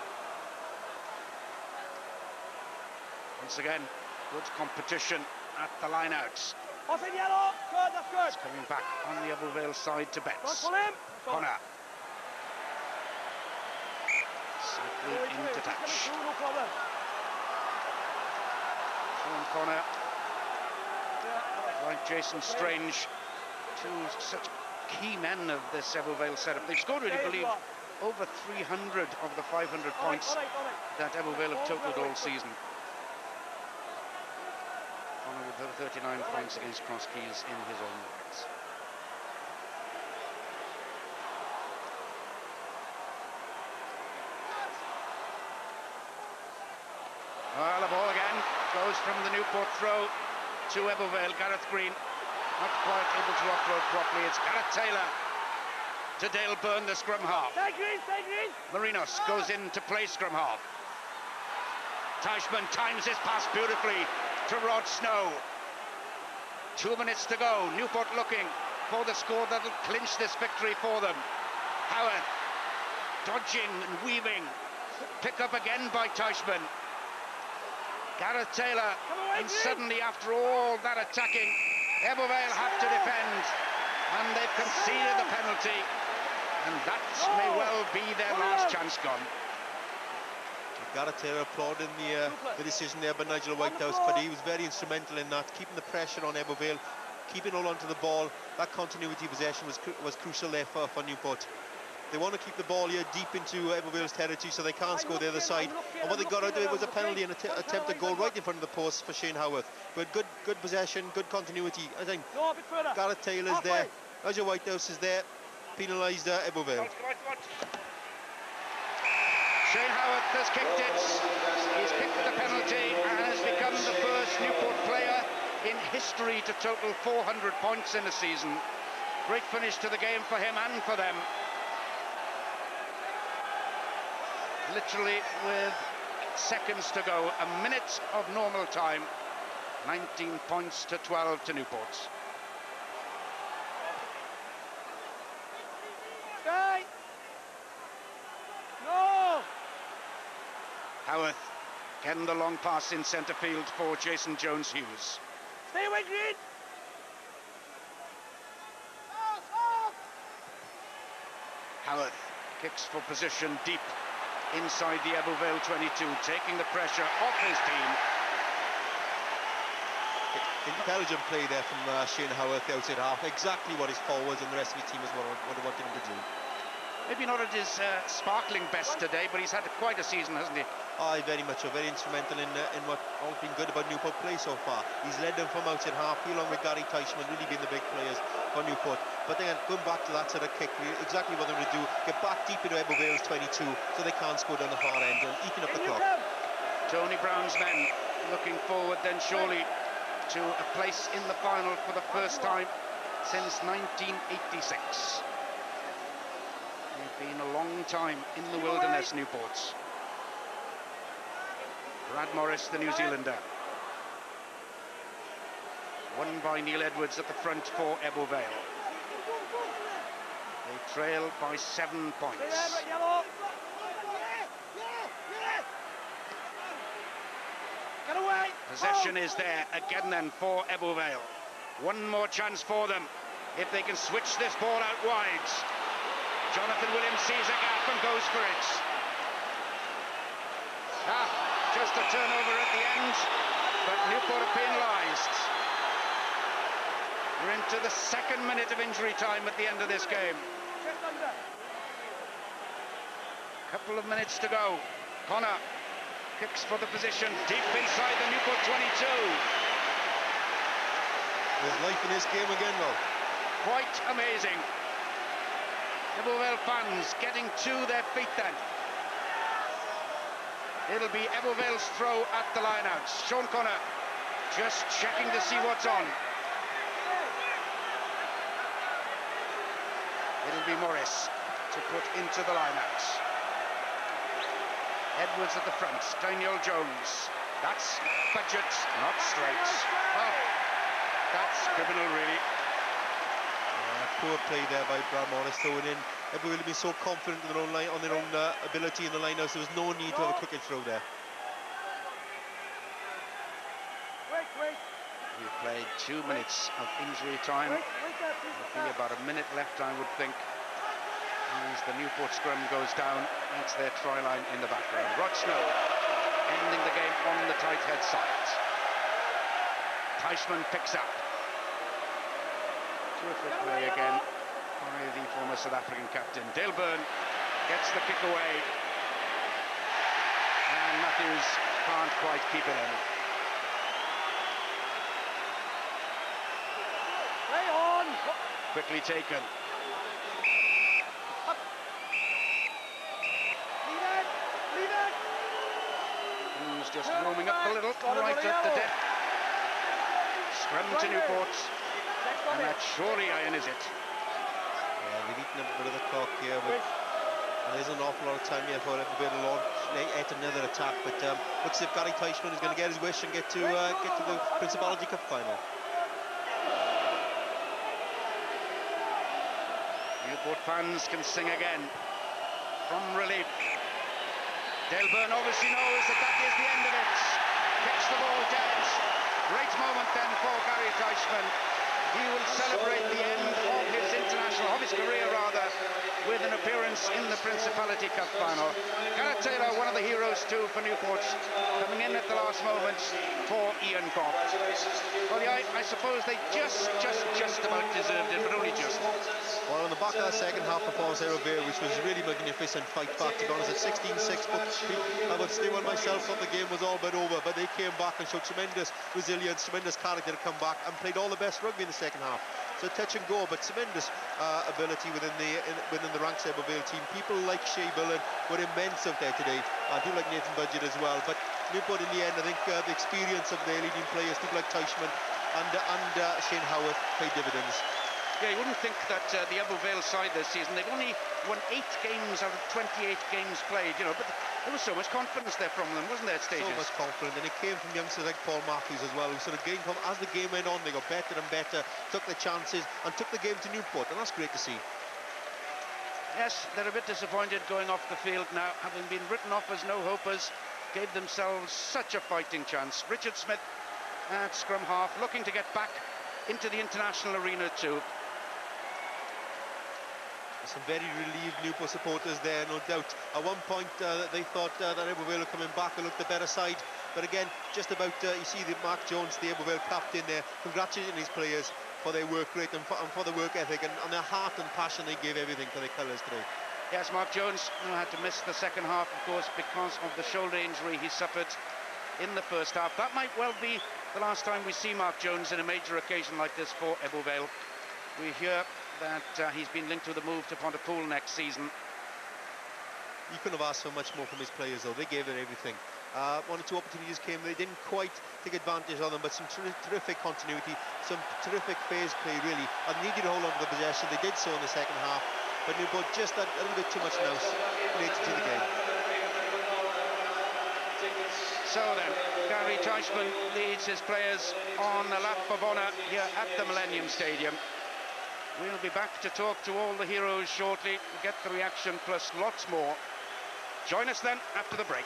Once again, good competition at the line-outs. Off in yellow. Good, that's good. It's coming back on the Ebbw Vale side to Betts. Don't pull him. Connor. Safely into touch. No problem. Sean Connor, like Jason Strange, two such key men of this Ebbw Vale setup. They've scored, I believe, over 300 of the 500 points that Ebbw Vale have totaled all season. With 39 points against Cross Keys in his own rights. Well, the ball again goes from the Newport throw to Ebbw Vale. Gareth Green not quite able to offload properly. It's Gareth Taylor to Dale Byrne, the scrum half. Stay green, stay green. Marinos goes in to play scrum half. Teichmann times his pass beautifully to Rod Snow. 2 minutes to go. Newport looking for the score that'll clinch this victory for them. Howard dodging and weaving. Pick up again by Teichmann. Gareth Taylor, and suddenly after all that attacking, Ebbw Vale have to defend, and they've conceded the penalty, and that may well be their last chance gone. Gareth Taylor applauding the decision there by Nigel Whitehouse, but he was very instrumental in that, keeping the pressure on Ebbw Vale, keeping all onto the ball. That continuity of possession was crucial there for Newport. They want to keep the ball here deep into Ebbw Vale's territory so they can't score the other side. And what they got to do was a penalty and attempt a goal right in front of the post for Shane Howarth. But good possession, good continuity. I think Gareth Taylor's there, Nigel Whitehouse is there, penalised Ebbw Vale. Shane Howarth has kicked it. He's kicked the penalty and has become the first Newport player in history to total 400 points in a season. Great finish to the game for him and for them. literally with seconds to go, a minute of normal time. 19 points to 12 to Newport. Stay! No! Howarth getting the long pass in centre field for Jason Jones-Hughes. Stay away, Green! Howarth kicks for position deep inside the Vale 22, taking the pressure off his team. Intelligent play there from Shane Howarth outside half. Exactly what his forwards and the rest of his team is what they wanted him to do. Maybe not at his sparkling best today, but he's had quite a season, hasn't he? Aye, very much so. Very instrumental in what all been good about Newport play so far. He's led them from outside half, along with Gary Teichmann, really been the big players for Newport. But then going back to that sort of kick, exactly what they're going to do, get back deep into Vale's 22 so they can't score down the far end and eating up the clock. Tony Brown's men looking forward then surely to a place in the final for the first time since 1986. They've been a long time in the wilderness, Newports. Brad Morris, the New Zealander. Won by Neil Edwards at the front for Ebbw Vale. They trail by 7 points. Get away! Possession is there again then for Ebbw Vale. One more chance for them if they can switch this ball out wide. Jonathan Williams sees a gap and goes for it. Just a turnover at the end, but Newport are penalised. We're into the second minute of injury time at the end of this game. Couple of minutes to go. Connor kicks for the position deep inside the Newport 22. There's life in this game again, though. Quite amazing. Ebbw Vale fans getting to their feet then. It'll be Ebbw Vale's throw at the lineouts. Sean Connor just checking to see what's on. It'll be Morris to put into the lineouts. Edwards at the front, Daniel Jones. That's budget, not straight. Oh, that's criminal, really. Poor play there by Brad Morris throwing in. Everyone will be so confident in their own line, on their own ability in the lineouts. There was no need to have a crooked throw there. We've played 2 minutes of injury time. There'll be about a minute left, I would think. As the Newport scrum goes down, that's their try line in the background. Rod Snow ending the game on the tight head side. Teichmann picks up. Terrific play again by the former South African captain. Dale Byrne gets the kick away, and Matthews can't quite keep it in. Play on! Quickly taken. Leave it! Who's just warming up a little, right at the depth. Scrum to Newport. And that surely, Ian, is it? Yeah, they've eaten a bit of the clock here, but there's an awful lot of time here for Ebbw Vale to launch at another attack. But looks as if Gary Teichmann is going to get his wish and get to the Principality Cup final. Newport fans can sing again from relief. Dale Byrne obviously knows that that is the end of it. Kicks the ball dead. Great moment then for Gary Teichmann. He will celebrate the end of his international, of his career rather, with an appearance in the Principality Cup final. Gareth Taylor, one of the heroes too for Newport, coming in at the last moment for Ian Goff. Well, yeah, I suppose they just about deserved it, but only just. Well, on the back of that second half performance, Ebbw Vale, which was really magnificent fight back, to be honest, at 16-6, but I would stay on myself, thought the game was all but over, but they came back and showed tremendous resilience, tremendous character to come back and played all the best rugby in the second half. So touch and go, but tremendous ability within the ranks of the Ebbw Vale team. People like Shea Billen were immense out there today. I do like Nathan Budgett as well, but Newport in the end, I think the experience of their leading players, people like Teichmann and Shane Howarth, paid dividends. Yeah, you wouldn't think that the Vale side this season, they've only won 8 games out of 28 games played, you know, but there was so much confidence there from them, wasn't there, at stages? So much confidence, and it came from youngsters like Paul Matthews as well, who sort of gained from, as the game went on, they got better and better, took their chances, and took the game to Newport, and that's great to see. Yes, they're a bit disappointed going off the field now, having been written off as no-hopers, gave themselves such a fighting chance. Richard Smith at scrum half, looking to get back into the international arena too. Some very relieved Newport supporters there, no doubt. At one point, they thought that Ebbw Vale were coming back and looked the better side. But again, just about, you see the Mark Jones, the Ebbw Vale captain there, congratulating his players for their work rate and for the work ethic and their heart and passion. They gave everything for their colours today. Yes, Mark Jones had to miss the second half, of course, because of the shoulder injury he suffered in the first half. That might well be the last time we see Mark Jones in a major occasion like this for Ebbw Vale. We hear that he's been linked with a move to Pontypool next season. You couldn't have asked for much more from his players, though. They gave it everything. 1 or 2 opportunities came, they didn't quite take advantage of them, but some terrific continuity, some terrific phase play, really, and needed to hold on to the possession. They did so in the second half, but Newport just a little bit too much nous related to the game. So then, Gary Teichmann leads his players on a lap of honour here at the Millennium Stadium. We'll be back to talk to all the heroes shortly, get the reaction plus lots more. Join us then after the break.